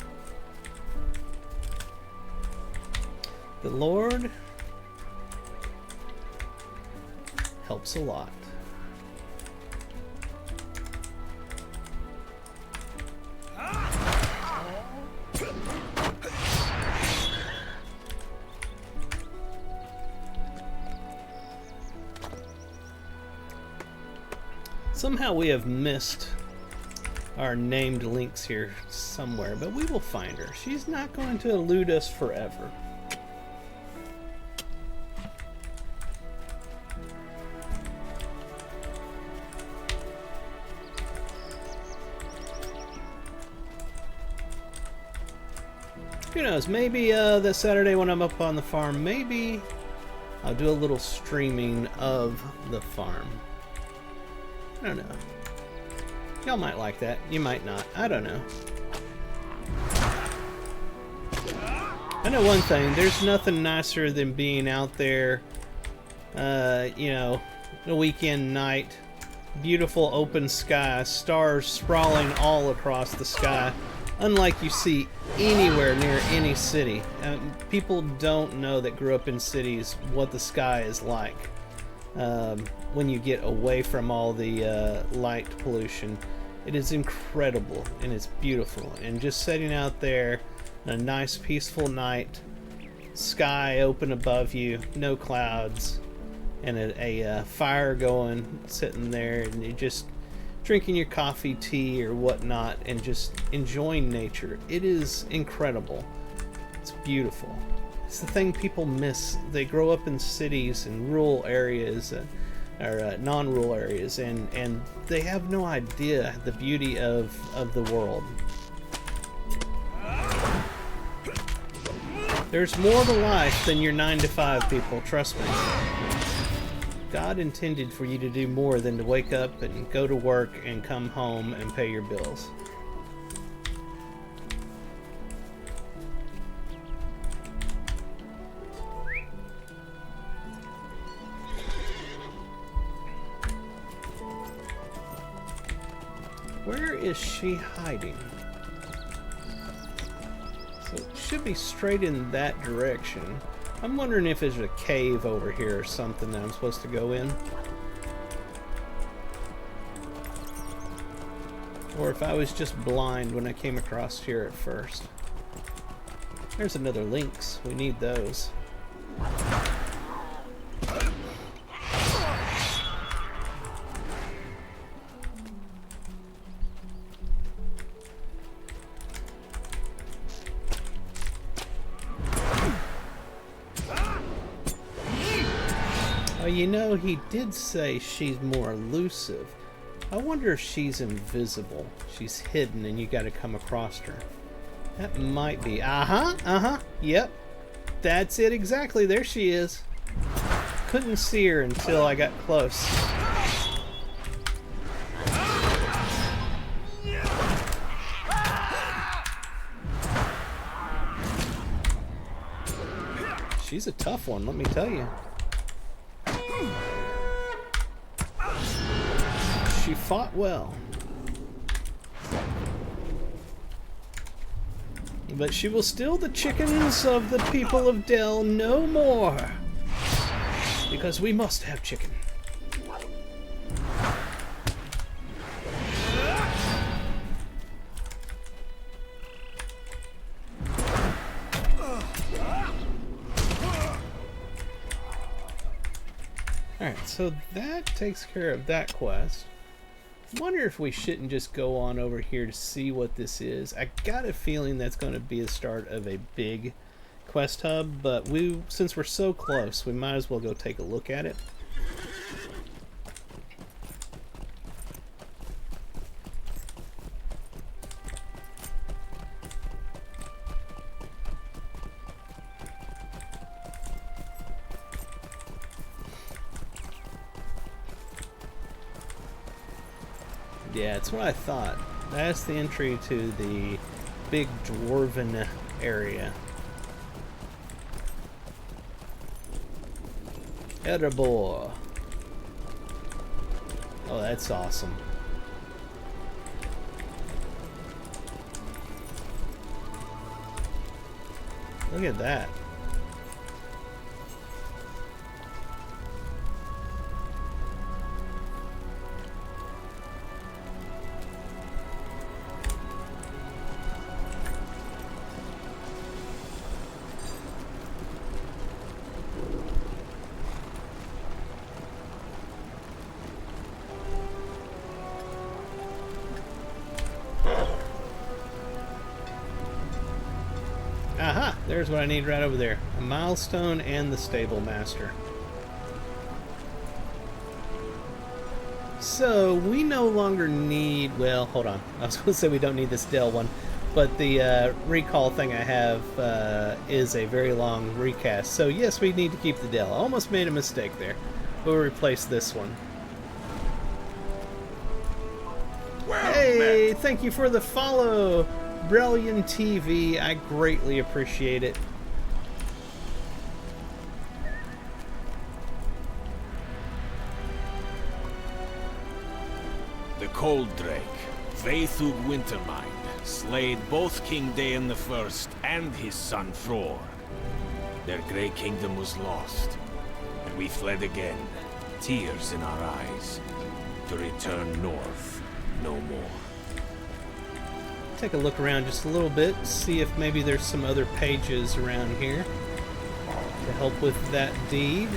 The Lord helps a lot. Somehow we have missed our named links here somewhere, but we will find her. She's not going to elude us forever. Who knows, maybe this Saturday when I'm up on the farm, maybe I'll do a little streaming of the farm. I don't know. Y'all might like that. You might not. I don't know. I know one thing. There's nothing nicer than being out there, you know, a weekend night. Beautiful open sky. Stars sprawling all across the sky. Unlike you see anywhere near any city. People don't know that grew up in cities what the sky is like. When you get away from all the light pollution. It is incredible and it's beautiful. And just sitting out there on a nice peaceful night, sky open above you, no clouds, and a fire going, sitting there, and you just drinking your coffee, tea, or whatnot, and just enjoying nature. It is incredible. It's beautiful. It's the thing people miss. They grow up in cities and rural areas, or non-rural areas, and they have no idea the beauty of the world. There's more to life than your 9-to-5, people, trust me. God intended for you to do more than to wake up and go to work and come home and pay your bills. Where is she hiding? So it should be straight in that direction. I'm wondering if there's a cave over here or something that I'm supposed to go in. Or if I was just blind when I came across here at first. There's another lynx. We need those. You know, he did say she's more elusive. I wonder if she's invisible. She's hidden and you gotta come across her. That might be. Yep. That's it exactly. There she is. Couldn't see her until I got close. She's a tough one, let me tell you. She fought well. But she will steal the chickens of the people of Dell no more. Because we must have chicken. Alright, so that takes care of that quest. Wonder if we shouldn't just go on over here to see what this is. I got a feeling that's going to be the start of a big quest hub, but since we're so close, we might as well go take a look at it. Yeah, it's what I thought. That's the entry to the big dwarven area. Erebor. Oh, that's awesome. Look at that. Aha! There's what I need right over there. A milestone and the stable master. So, we no longer need... Well, hold on. I was going to say we don't need this Dell one. But the recall thing I have is a very long recast. So, yes, we need to keep the Dell. I almost made a mistake there. We'll replace this one. Well, Hey, thank you for the follow, Brilliant TV. I greatly appreciate it. The Cold Drake, Vaethug Wintermind, slayed both King Daeon the First and his son Thror. Their great kingdom was lost, and we fled again, tears in our eyes, to return north no more. Take a look around just a little bit, see if maybe there's some other pages around here to help with that deed,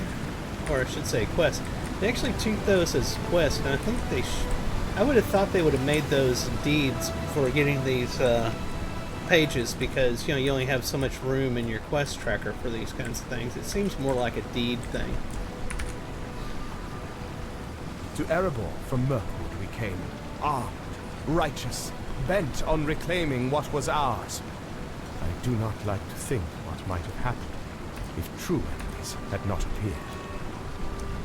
or I should say quest. They actually treat those as quests, and I think they I would have thought they would have made those deeds for getting these pages, because you only have so much room in your quest tracker for these kinds of things. It seems more like a deed thing. To Erebor from Mirkwood we came, armed, righteous, bent on reclaiming what was ours. I do not like to think what might have happened if true enemies had not appeared.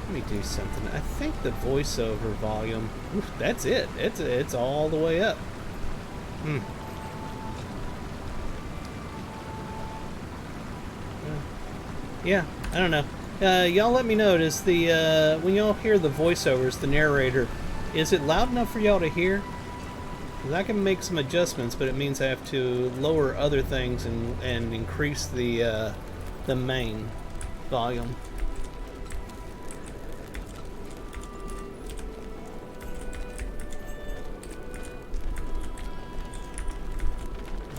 Let me do something. I think the voiceover volume, oof, that's it. It's all the way up. Yeah, I don't know. Y'all let me know. Does the when y'all hear the voiceovers, the narrator, is it loud enough for y'all to hear? 'Cause I can make some adjustments, but it means I have to lower other things and increase the main volume.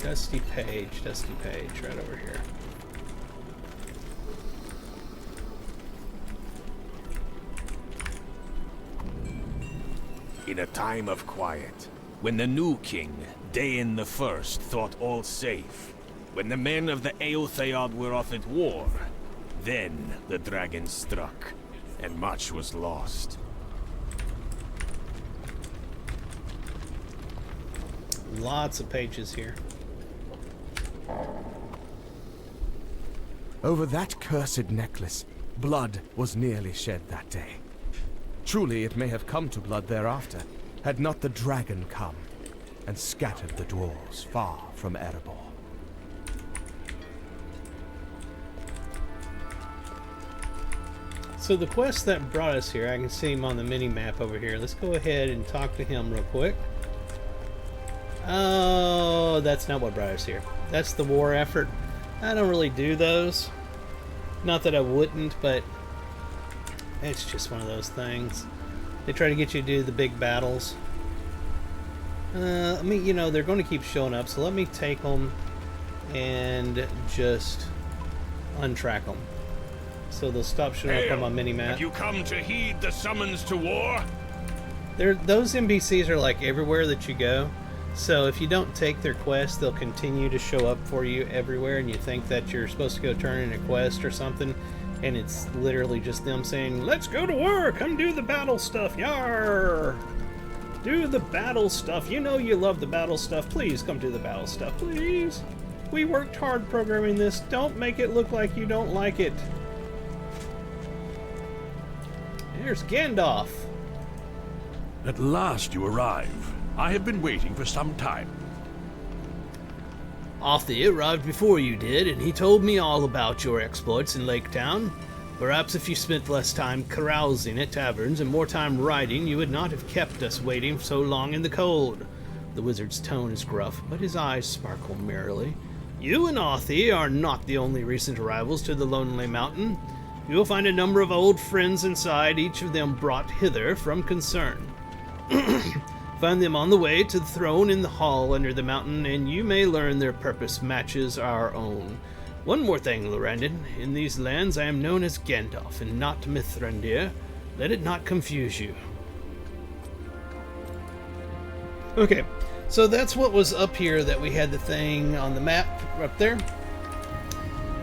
Dusty page, right over here. In a time of quiet, when the new king, Daeon the First, thought all safe, when the men of the Eotheod were off at war, then the dragon struck, and much was lost. Lots of pages here. Over that cursed necklace, blood was nearly shed that day. Truly it may have come to blood thereafter, had not the dragon come and scattered the dwarves far from Erebor. So the quest that brought us here, I can see him on the mini-map over here. Let's go ahead and talk to him real quick. Oh, that's not what brought us here. That's the war effort. I don't really do those. Not that I wouldn't, but it's just one of those things. They try to get you to do the big battles. I mean, they're going to keep showing up, so let me take them and just untrack them. So they'll stop showing up on my mini-map. Have you come to heed the summons to war? Those NPCs are like everywhere that you go. So if you don't take their quest, they'll continue to show up for you everywhere, and you think that you're supposed to go turn in a quest or something, and it's literally just them saying, "Let's go to war! Come do the battle stuff! Yar! Do the battle stuff! You know you love the battle stuff. Please come do the battle stuff, please! We worked hard programming this. Don't make it look like you don't like it." Here's Gandalf. At last you arrive. I have been waiting for some time. Arthur arrived before you did, and he told me all about your exploits in Lake Town. Perhaps if you spent less time carousing at taverns and more time riding, you would not have kept us waiting so long in the cold. The wizard's tone is gruff, but his eyes sparkle merrily. You and Arthur are not the only recent arrivals to the Lonely Mountain. You will find a number of old friends inside, each of them brought hither from concern. Find them on the way to the throne in the hall under the mountain, and you may learn their purpose matches our own. One more thing, Lorandon. In these lands I am known as Gandalf, and not Mithrandir. Let it not confuse you. Okay, so that's what was up here that we had the thing on the map up there.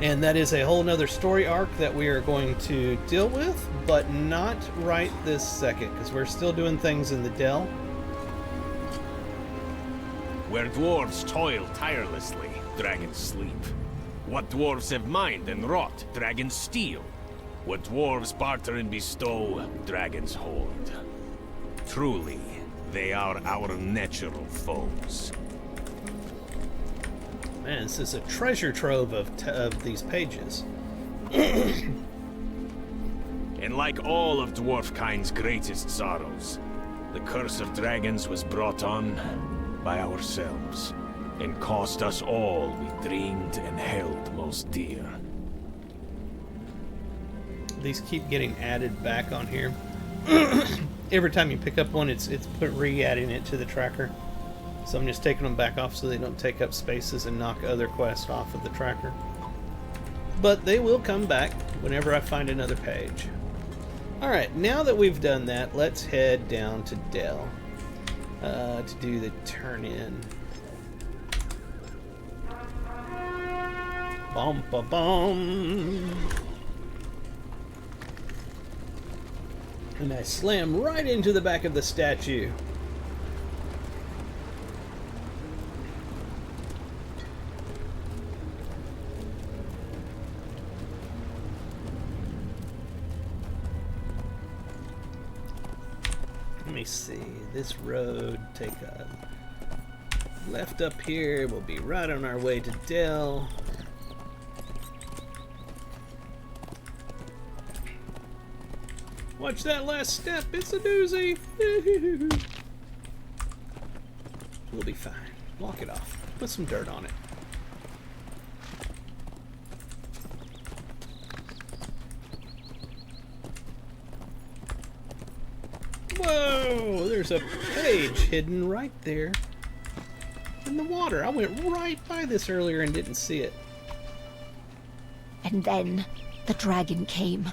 And that is a whole nother story arc that we are going to deal with, but not right this second, because we're still doing things in the Dell. Where dwarves toil tirelessly, dragons sleep. What dwarves have mined and wrought, dragons steal. What dwarves barter and bestow, dragons hoard. Truly, they are our natural foes. Man, this is a treasure trove of these pages. And like all of dwarfkind's greatest sorrows, the curse of dragons was brought on by ourselves, and cost us all we dreamed and held most dear. These keep getting added back on here. Every time you pick up one, it's re-adding it to the tracker. So I'm just taking them back off so they don't take up spaces and knock other quests off of the tracker. But they will come back whenever I find another page. Alright, now that we've done that, let's head down to Dell to do the turn-in. Bum ba bum. And I slam right into the back of the statue. Let me see. This road, take a left up here. We'll be right on our way to Dell. Watch that last step, it's a doozy. We'll be fine. Walk it off. Put some dirt on it. Whoa! There's a page hidden right there in the water. I went right by this earlier and didn't see it. And then the dragon came.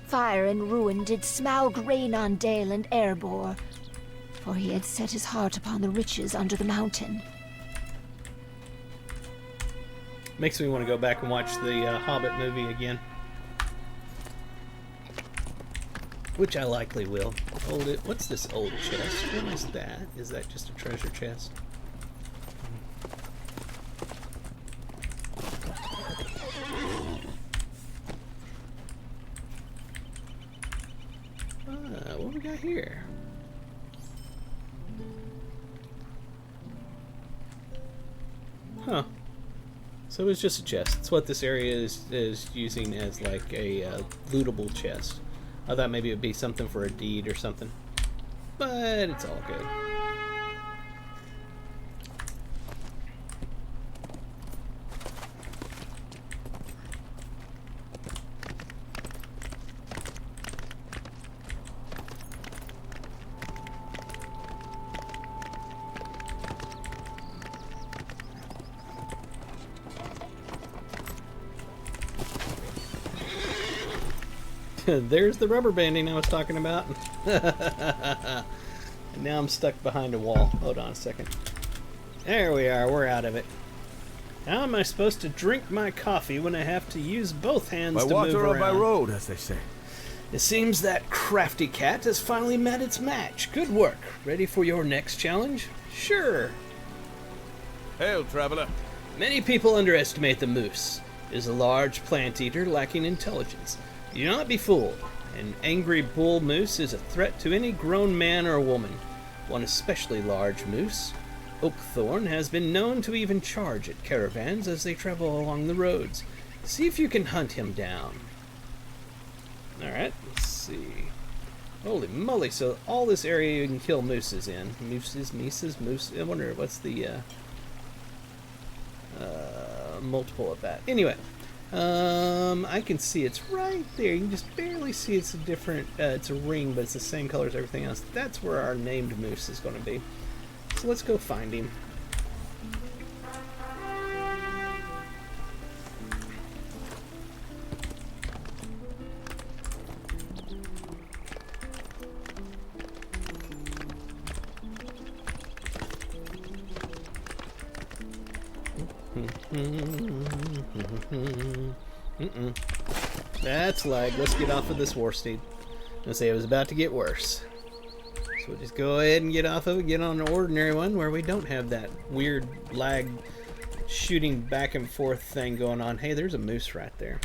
Fire and ruin did Smaug rain on Dale and Erebor, for he had set his heart upon the riches under the mountain. Makes me want to go back and watch the Hobbit movie again. Which I likely will. Hold it. What's this old chest? What is that? Is that just a treasure chest? What we got here? Huh. So it's just a chest. It's what this area is using as like a lootable chest. I thought maybe it would be something for a deed or something. But it's all good. There's the rubber banding I was talking about. And now I'm stuck behind a wall. Hold on a second. There we are. We're out of it. How am I supposed to drink my coffee when I have to use both hands By to move water or around? by road, as they say. It seems that crafty cat has finally met its match. Good work. Ready for your next challenge? Sure. Hail, traveler. Many people underestimate the moose. It is a large plant eater lacking intelligence. Do not be fooled. An angry bull moose is a threat to any grown man or woman. One especially large moose, Oakthorn, has been known to even charge at caravans as they travel along the roads. See if you can hunt him down. Alright, let's see. Holy moly, so all this area you can kill mooses in. Mooses, moose. I wonder what's the multiple of that. Anyway, I can see it's right there. You can just barely see it's a different, it's a ring, but it's the same color as everything else. That's where our named moose is going to be. So let's go find him. That's lag. Let's get off of this war steed. I say it was about to get worse. So we'll just go ahead and get off of it, get on an ordinary one where we don't have that weird lag shooting back and forth thing going on. Hey, there's a moose right there.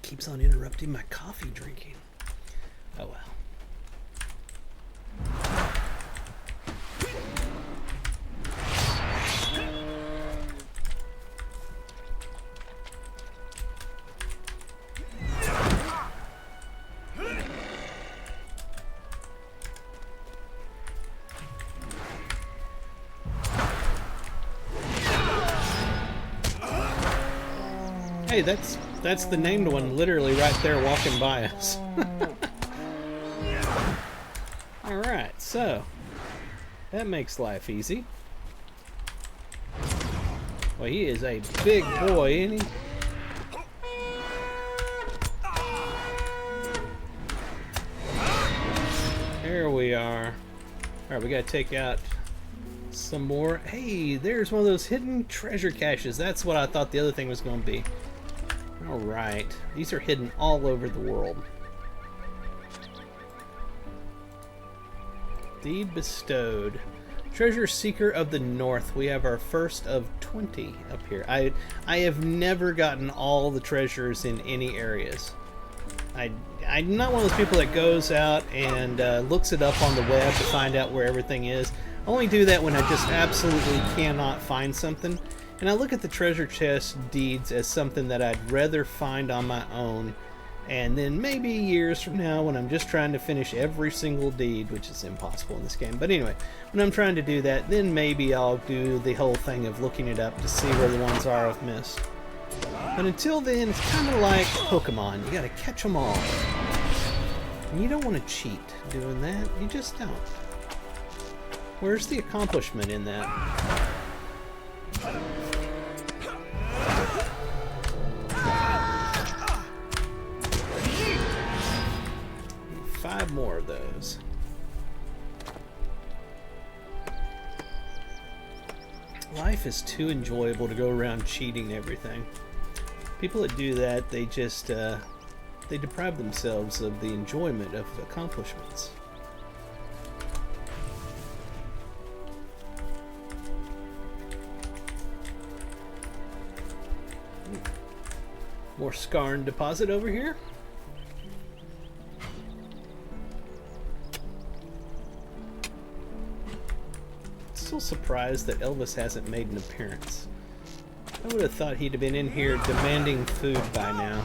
Keeps on interrupting my coffee drinking. Oh well. Hey, that's the named one literally right there walking by us. Alright, so that makes life easy. Well, he is a big boy, ain't he? There we are. Alright, we gotta take out some more. Hey, there's one of those hidden treasure caches. That's what I thought the other thing was going to be. Alright, these are hidden all over the world. Deed bestowed. Treasure Seeker of the North. We have our first of 20 up here. I have never gotten all the treasures in any areas. I'm not one of those people that goes out and looks it up on the web to find out where everything is. I only do that when I just absolutely cannot find something. And I look at the treasure chest deeds as something that I'd rather find on my own. And then maybe years from now when I'm just trying to finish every single deed, which is impossible in this game. But anyway, when I'm trying to do that, then maybe I'll do the whole thing of looking it up to see where the ones are I've missed. But until then, it's kind of like Pokemon. You gotta catch them all. And you don't want to cheat doing that. You just don't. Where's the accomplishment in that? 5 more of those. Life is too enjoyable to go around cheating everything. People that do that, they just they deprive themselves of the enjoyment of accomplishments. More Skarn deposit over here. Still surprised that Elvis hasn't made an appearance. I would have thought he'd have been in here demanding food by now.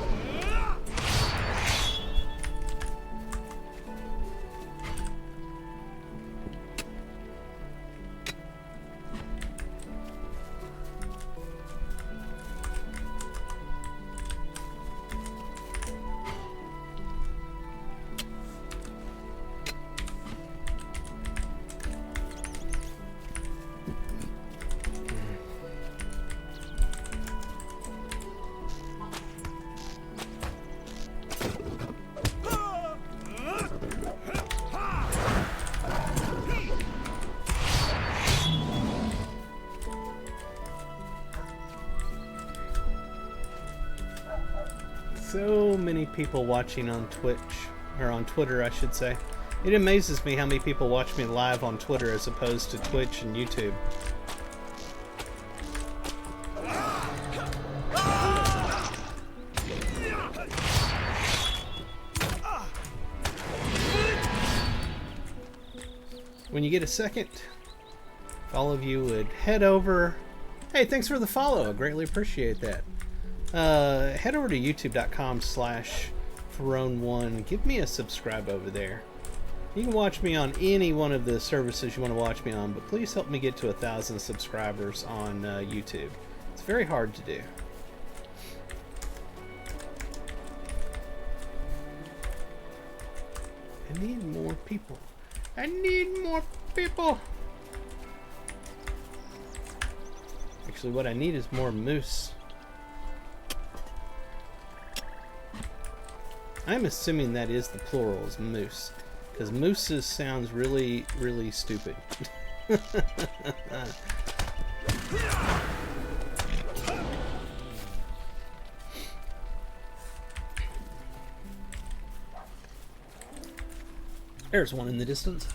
So many people watching on Twitch, or on Twitter I should say. It amazes me how many people watch me live on Twitter as opposed to Twitch and YouTube. when you get a second, if all of you would head over. Hey, thanks for the follow. I greatly appreciate that. Head over to youtube.com/Throne1. Give me a subscribe over there. You can watch me on any one of the services you want to watch me on, but please help me get to 1,000 subscribers on YouTube. It's very hard to do. I need more people. I need more people. Actually, what I need is more moose. I'm assuming that is the plural, is moose. Because mooses sounds really, really stupid. There's one in the distance.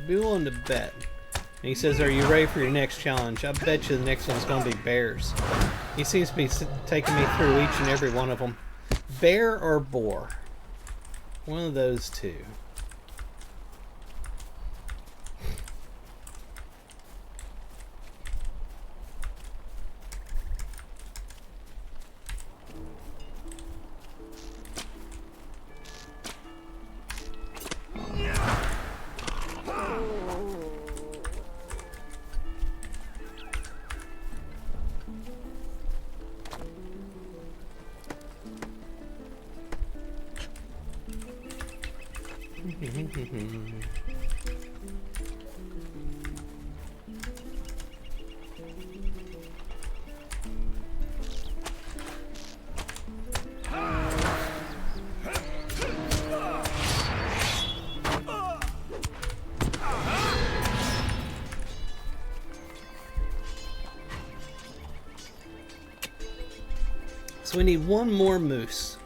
Be willing to bet. And he says, are you ready for your next challenge? I bet you the next one's going to be bears. He seems to be taking me through each and every one of them. Bear or boar? One of those two. So we need one more moose.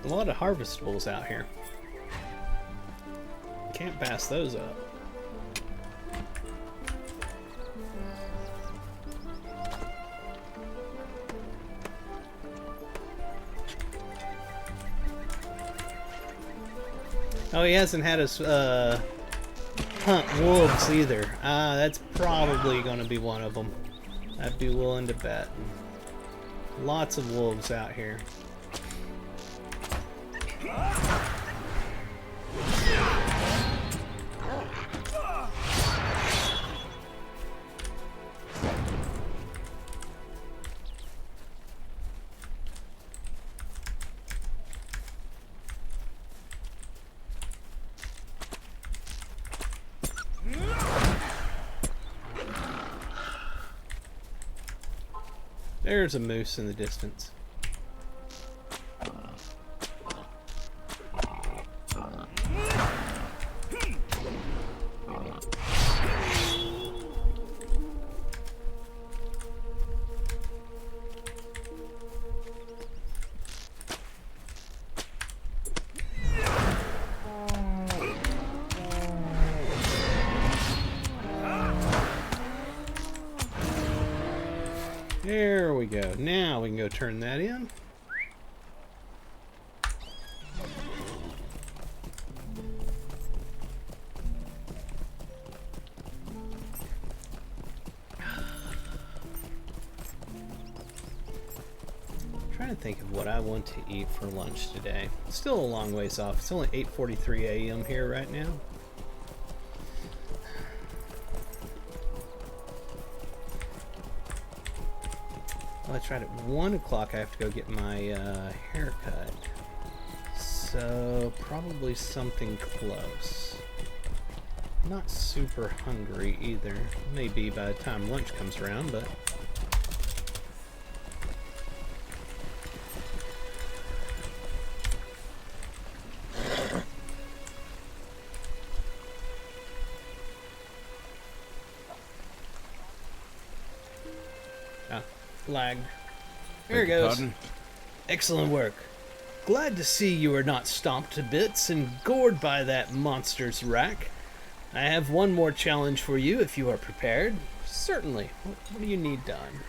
A lot of harvestables out here. Can't pass those up. Oh, he hasn't had us hunt wolves either. That's probably going to be one of them. I'd be willing to bet. Lots of wolves out here. There's a moose in the distance. There we go. Now we can go turn that in. I'm trying to think of what I want to eat for lunch today. It's still a long ways off. It's only 8:43 a.m. here right now. Well, that's right. At 1 o'clock, I have to go get my haircut. So, probably something close. Not super hungry either. Maybe by the time lunch comes around, but... Lagged. There it goes. Pardon? Excellent work. Glad to see you are not stomped to bits and gored by that monster's rack. I have one more challenge for you if you are prepared. Certainly. What do you need done?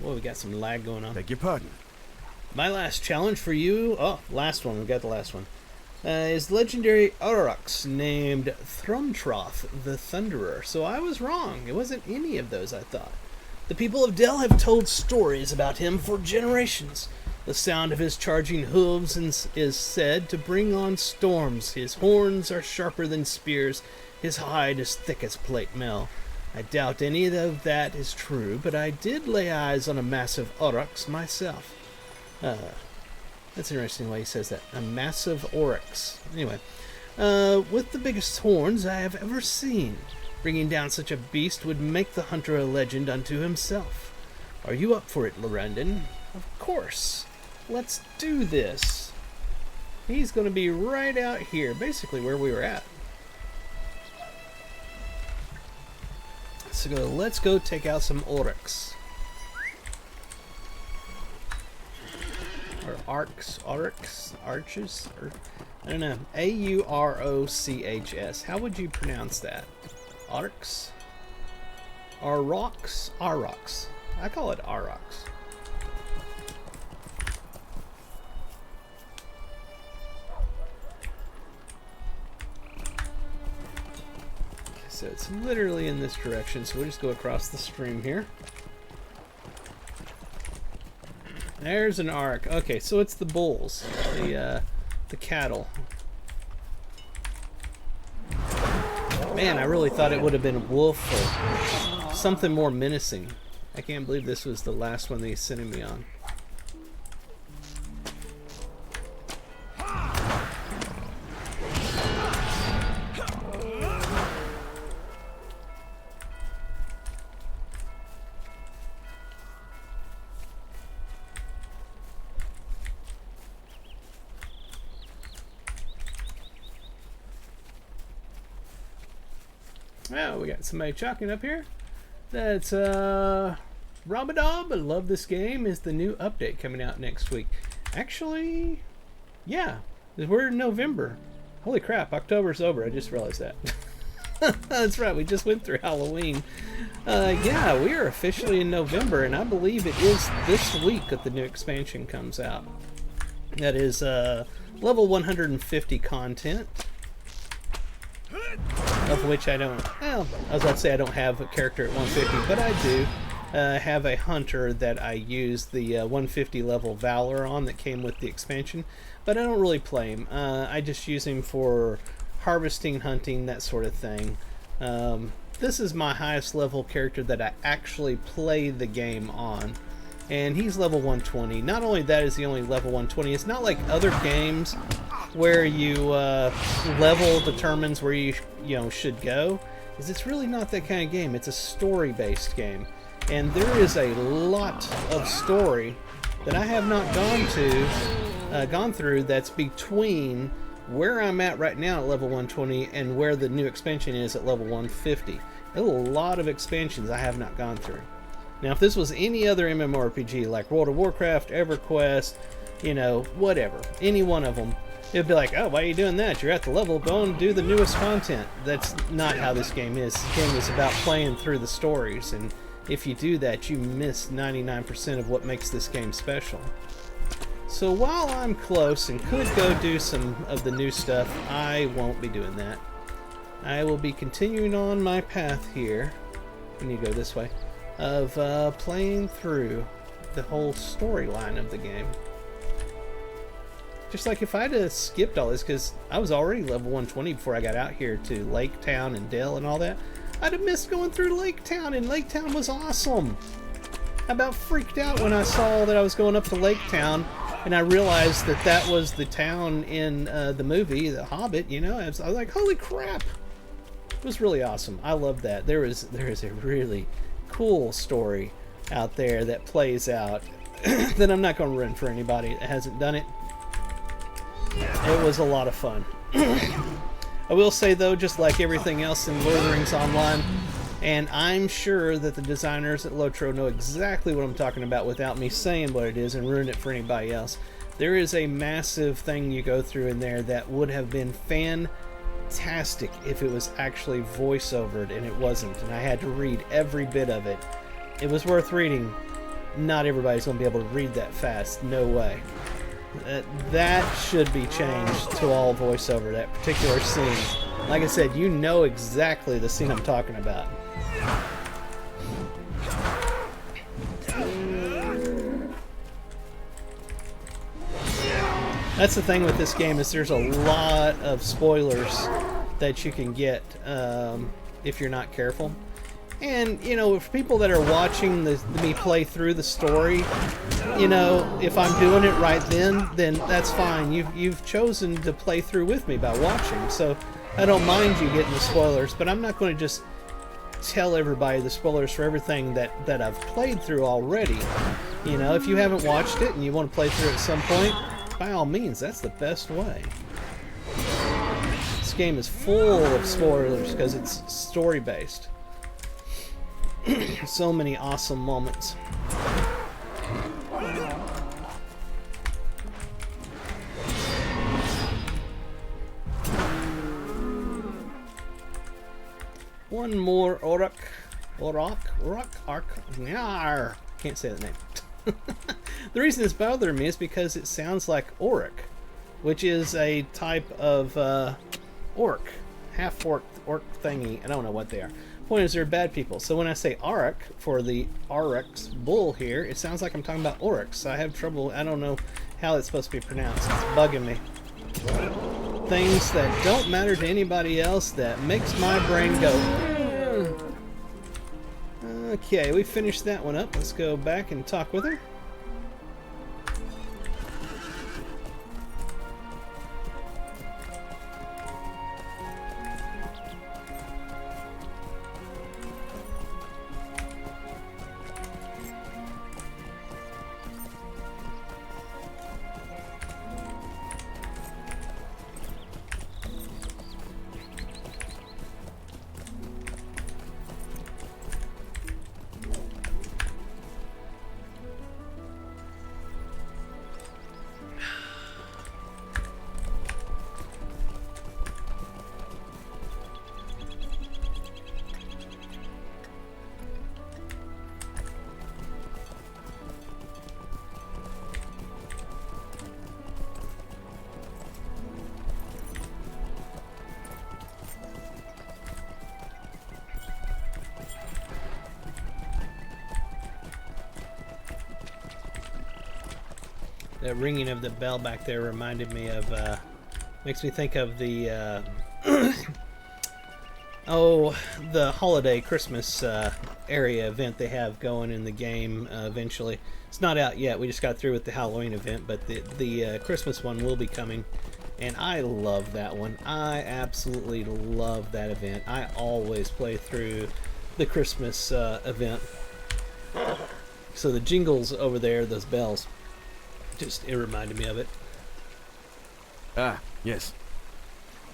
Whoa, we got some lag going on. Beg your pardon. My last challenge for you, last one, we got the last one, is legendary Aurochs named Thrumtroth the Thunderer. So I was wrong. It wasn't any of those, I thought. The people of Dell have told stories about him for generations. The sound of his charging hooves is said to bring on storms. His horns are sharper than spears. His hide is thick as plate mail. I doubt any of that is true, but I did lay eyes on a massive Aurochs myself. That's interesting the way he says that. A massive oryx. Anyway, with the biggest horns I have ever seen. Bringing down such a beast would make the hunter a legend unto himself. Are you up for it, Lorendon? Of course. Let's do this. He's going to be right out here, basically where we were at. So let's go take out some oryx. Or arcs, arches, or I don't know. Aurochs. How would you pronounce that? Arcs? Aurochs? Aurochs. I call it Aurochs. So it's literally in this direction, so we'll just go across the stream here. There's an arc. Okay, so it's the bulls, the cattle. Man, I really thought it would have been a wolf or something more menacing. I can't believe this was the last one they sent me on. Oh, we got somebody chalking up here. That's Rabadob. I love this game. Is the new update coming out next week? Actually, yeah, we're in November. Holy crap, October's over. I just realized that. That's right, we just went through Halloween. Yeah, we are officially in November, and I believe it is this week that the new expansion comes out. That is level 150 content. Of which I don't, well, I was about to say I don't have a character at 150, but I do have a hunter that I use the 150 level Valor on that came with the expansion, but I don't really play him. I just use him for harvesting, hunting, that sort of thing. This is my highest level character that I actually play the game on, and he's level 120. Not only that is he only level 120, it's not like other games where you level determines where you should go. Is it's really not that kind of game. It's a story-based game, and there is a lot of story that I have not gone through that's between where I'm at right now at level 120 and where the new expansion is at level 150. There's a lot of expansions I have not gone through. Now, if this was any other MMORPG like World of Warcraft, EverQuest, whatever, any one of them, it'd be like, oh, why are you doing that? You're at the level, go and do the newest content. That's not how this game is. This game is about playing through the stories, and if you do that, you miss 99% of what makes this game special. So while I'm close and could go do some of the new stuff, I won't be doing that. I will be continuing on my path here, when you go this way, of playing through the whole storyline of the game. Just like if I'd have skipped all this, because I was already level 120 before I got out here to Lake Town and Dell and all that, I'd have missed going through Lake Town, and Lake Town was awesome. I about freaked out when I saw that I was going up to Lake Town, and I realized that that was the town in the movie, The Hobbit, you know? I was like, holy crap! It was really awesome. I love that. There is a really cool story out there that plays out that I'm not going to ruin for anybody that hasn't done it. It was a lot of fun. I will say though, just like everything else in Lord of the Rings Online, and I'm sure that the designers at Lotro know exactly what I'm talking about without me saying what it is and ruin it for anybody else, there is a massive thing you go through in there that would have been fantastic if it was actually voiceovered, and it wasn't, and I had to read every bit of it. It was worth reading. Not everybody's going to be able to read that fast. No way. That should be changed to all voiceover, that particular scene. Like I said, you know exactly the scene I'm talking about. That's the thing with this game, is there's a lot of spoilers that you can get if you're not careful. And, you know, for people that are watching me play through the story, you know, if I'm doing it right then that's fine. You've chosen to play through with me by watching, so I don't mind you getting the spoilers, but I'm not going to just tell everybody the spoilers for everything that I've played through already. You know, if you haven't watched it and you want to play through it at some point, by all means, that's the best way. This game is full of spoilers because it's story-based. So many awesome moments. One more Orc. Can't say the name. The reason it's bothering me is because it sounds like Auric, which is a type of orc, half-orc orc thingy. I don't know what they are. Point is, they're bad people. So when I say Auric for the Aurochs bull here, it sounds like I'm talking about Oryx. I have trouble. I don't know how it's supposed to be pronounced. It's bugging me. Things that don't matter to anybody else that makes my brain go. Okay, we finished that one up. Let's go back and talk with her. That ringing of the bell back there reminded me of, makes me think of the, the holiday Christmas area event they have going in the game eventually. It's not out yet. We just got through with the Halloween event, but the Christmas one will be coming, and I love that one. I absolutely love that event. I always play through the Christmas event. So the jingles over there, those bells, it reminded me of it. Ah, yes.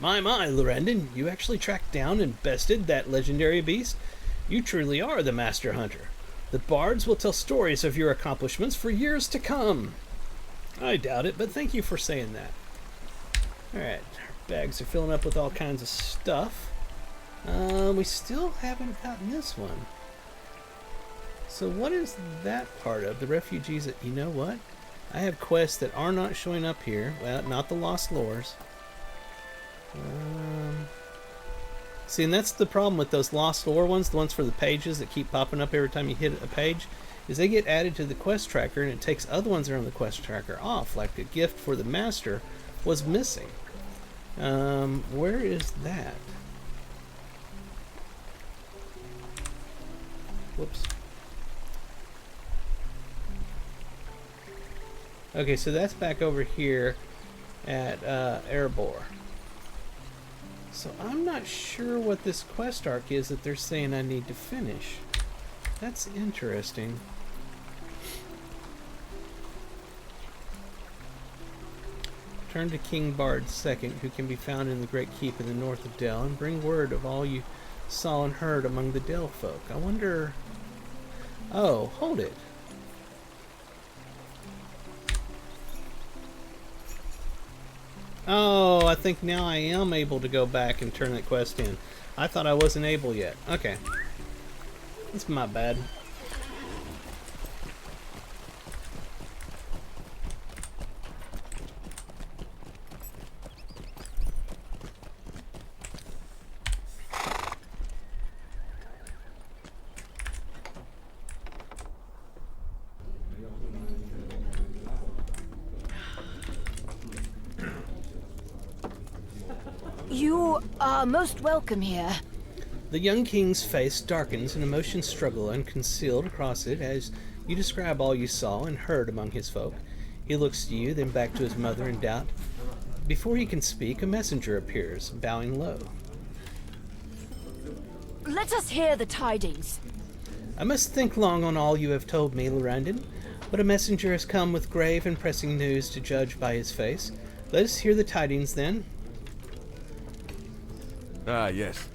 My, Lorendon, you actually tracked down and bested that legendary beast? You truly are the master hunter. The bards will tell stories of your accomplishments for years to come. I doubt it, but thank you for saying that. Alright, our bags are filling up with all kinds of stuff. We still haven't gotten this one. So what is that part of? The refugees that, you know what? I have quests that are not showing up here. Well, not the Lost Lores. See, and that's the problem with those Lost Lore ones, the ones for the pages that keep popping up every time you hit a page, is they get added to the quest tracker, and it takes other ones that are on the quest tracker off, like a gift for the master was missing. Where is that? Whoops. Okay, so that's back over here at Erebor. So I'm not sure what this quest arc is that they're saying I need to finish. That's interesting. Turn to King Bard II, who can be found in the Great Keep in the north of Del, and bring word of all you saw and heard among the Del folk. I wonder... Oh, hold it. Oh, I think now I am able to go back and turn that quest in. I thought I wasn't able yet. Okay. That's my bad. You are most welcome here. The young king's face darkens and emotions struggle unconcealed across it as you describe all you saw and heard among his folk. He looks to you, then back to his mother in doubt. Before he can speak, a messenger appears, bowing low. Let us hear the tidings. I must think long on all you have told me, Lorandon, but a messenger has come with grave and pressing news to judge by his face. Let us hear the tidings, then. Ah, yes.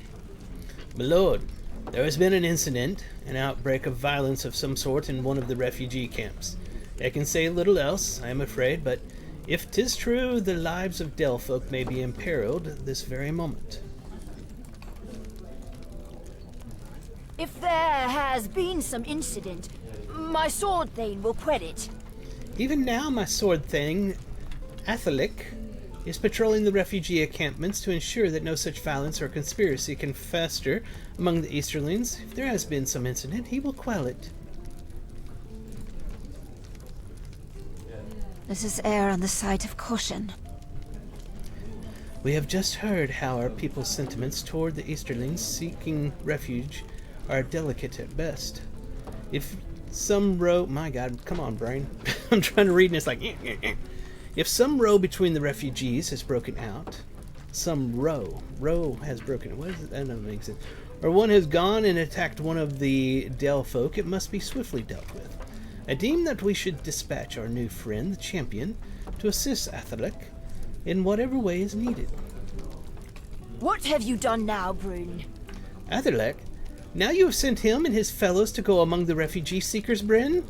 My lord, there has been an incident, an outbreak of violence of some sort in one of the refugee camps. I can say little else, I am afraid, but if 'tis true, the lives of Del folk may be imperiled this very moment. If there has been some incident, my sword thane will quell it. Even now, my sword thane, Athalic, is patrolling the refugee encampments to ensure that no such violence or conspiracy can fester among the Easterlings. If there has been some incident, he will quell it. Let us err on the side of caution. We have just heard how our people's sentiments toward the Easterlings seeking refuge are delicate at best. If some row... My God, come on, brain. I'm trying to read and it's like... If some row between the refugees has broken out... Row has broken... What is it? That doesn't make sense. Or one has gone and attacked one of the Del folk, it must be swiftly dealt with. I deem that we should dispatch our new friend, the champion, to assist Athalic in whatever way is needed. What have you done now, Brune? Athalic? Now you have sent him and his fellows to go among the refugee seekers, Bryn?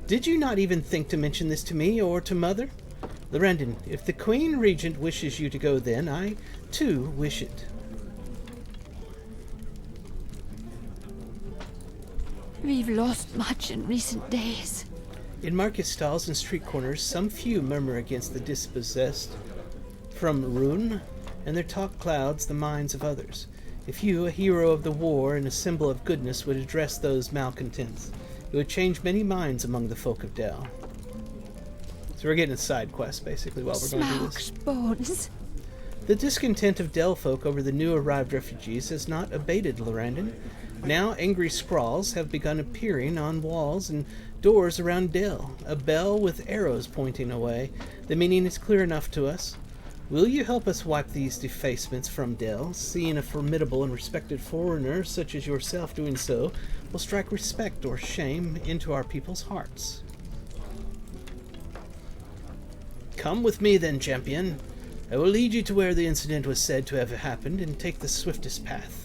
Did you not even think to mention this to me or to Mother? Lorandon, if the Queen Regent wishes you to go then, I, too, wish it. We've lost much in recent days. In market stalls and street corners, some few murmur against the dispossessed from Rune, and their talk clouds the minds of others. If you, a hero of the war and a symbol of goodness, would address those malcontents, it would change many minds among the folk of Del. So we're getting a side quest, basically, while we're going through this. Bones. The discontent of Del folk over the new arrived refugees has not abated, Lorandon. Now angry scrawls have begun appearing on walls and doors around Del, a bell with arrows pointing away. The meaning is clear enough to us. Will you help us wipe these defacements from Del? Seeing a formidable and respected foreigner such as yourself doing so will strike respect or shame into our people's hearts. Come with me then, champion. I will lead you to where the incident was said to have happened and take the swiftest path.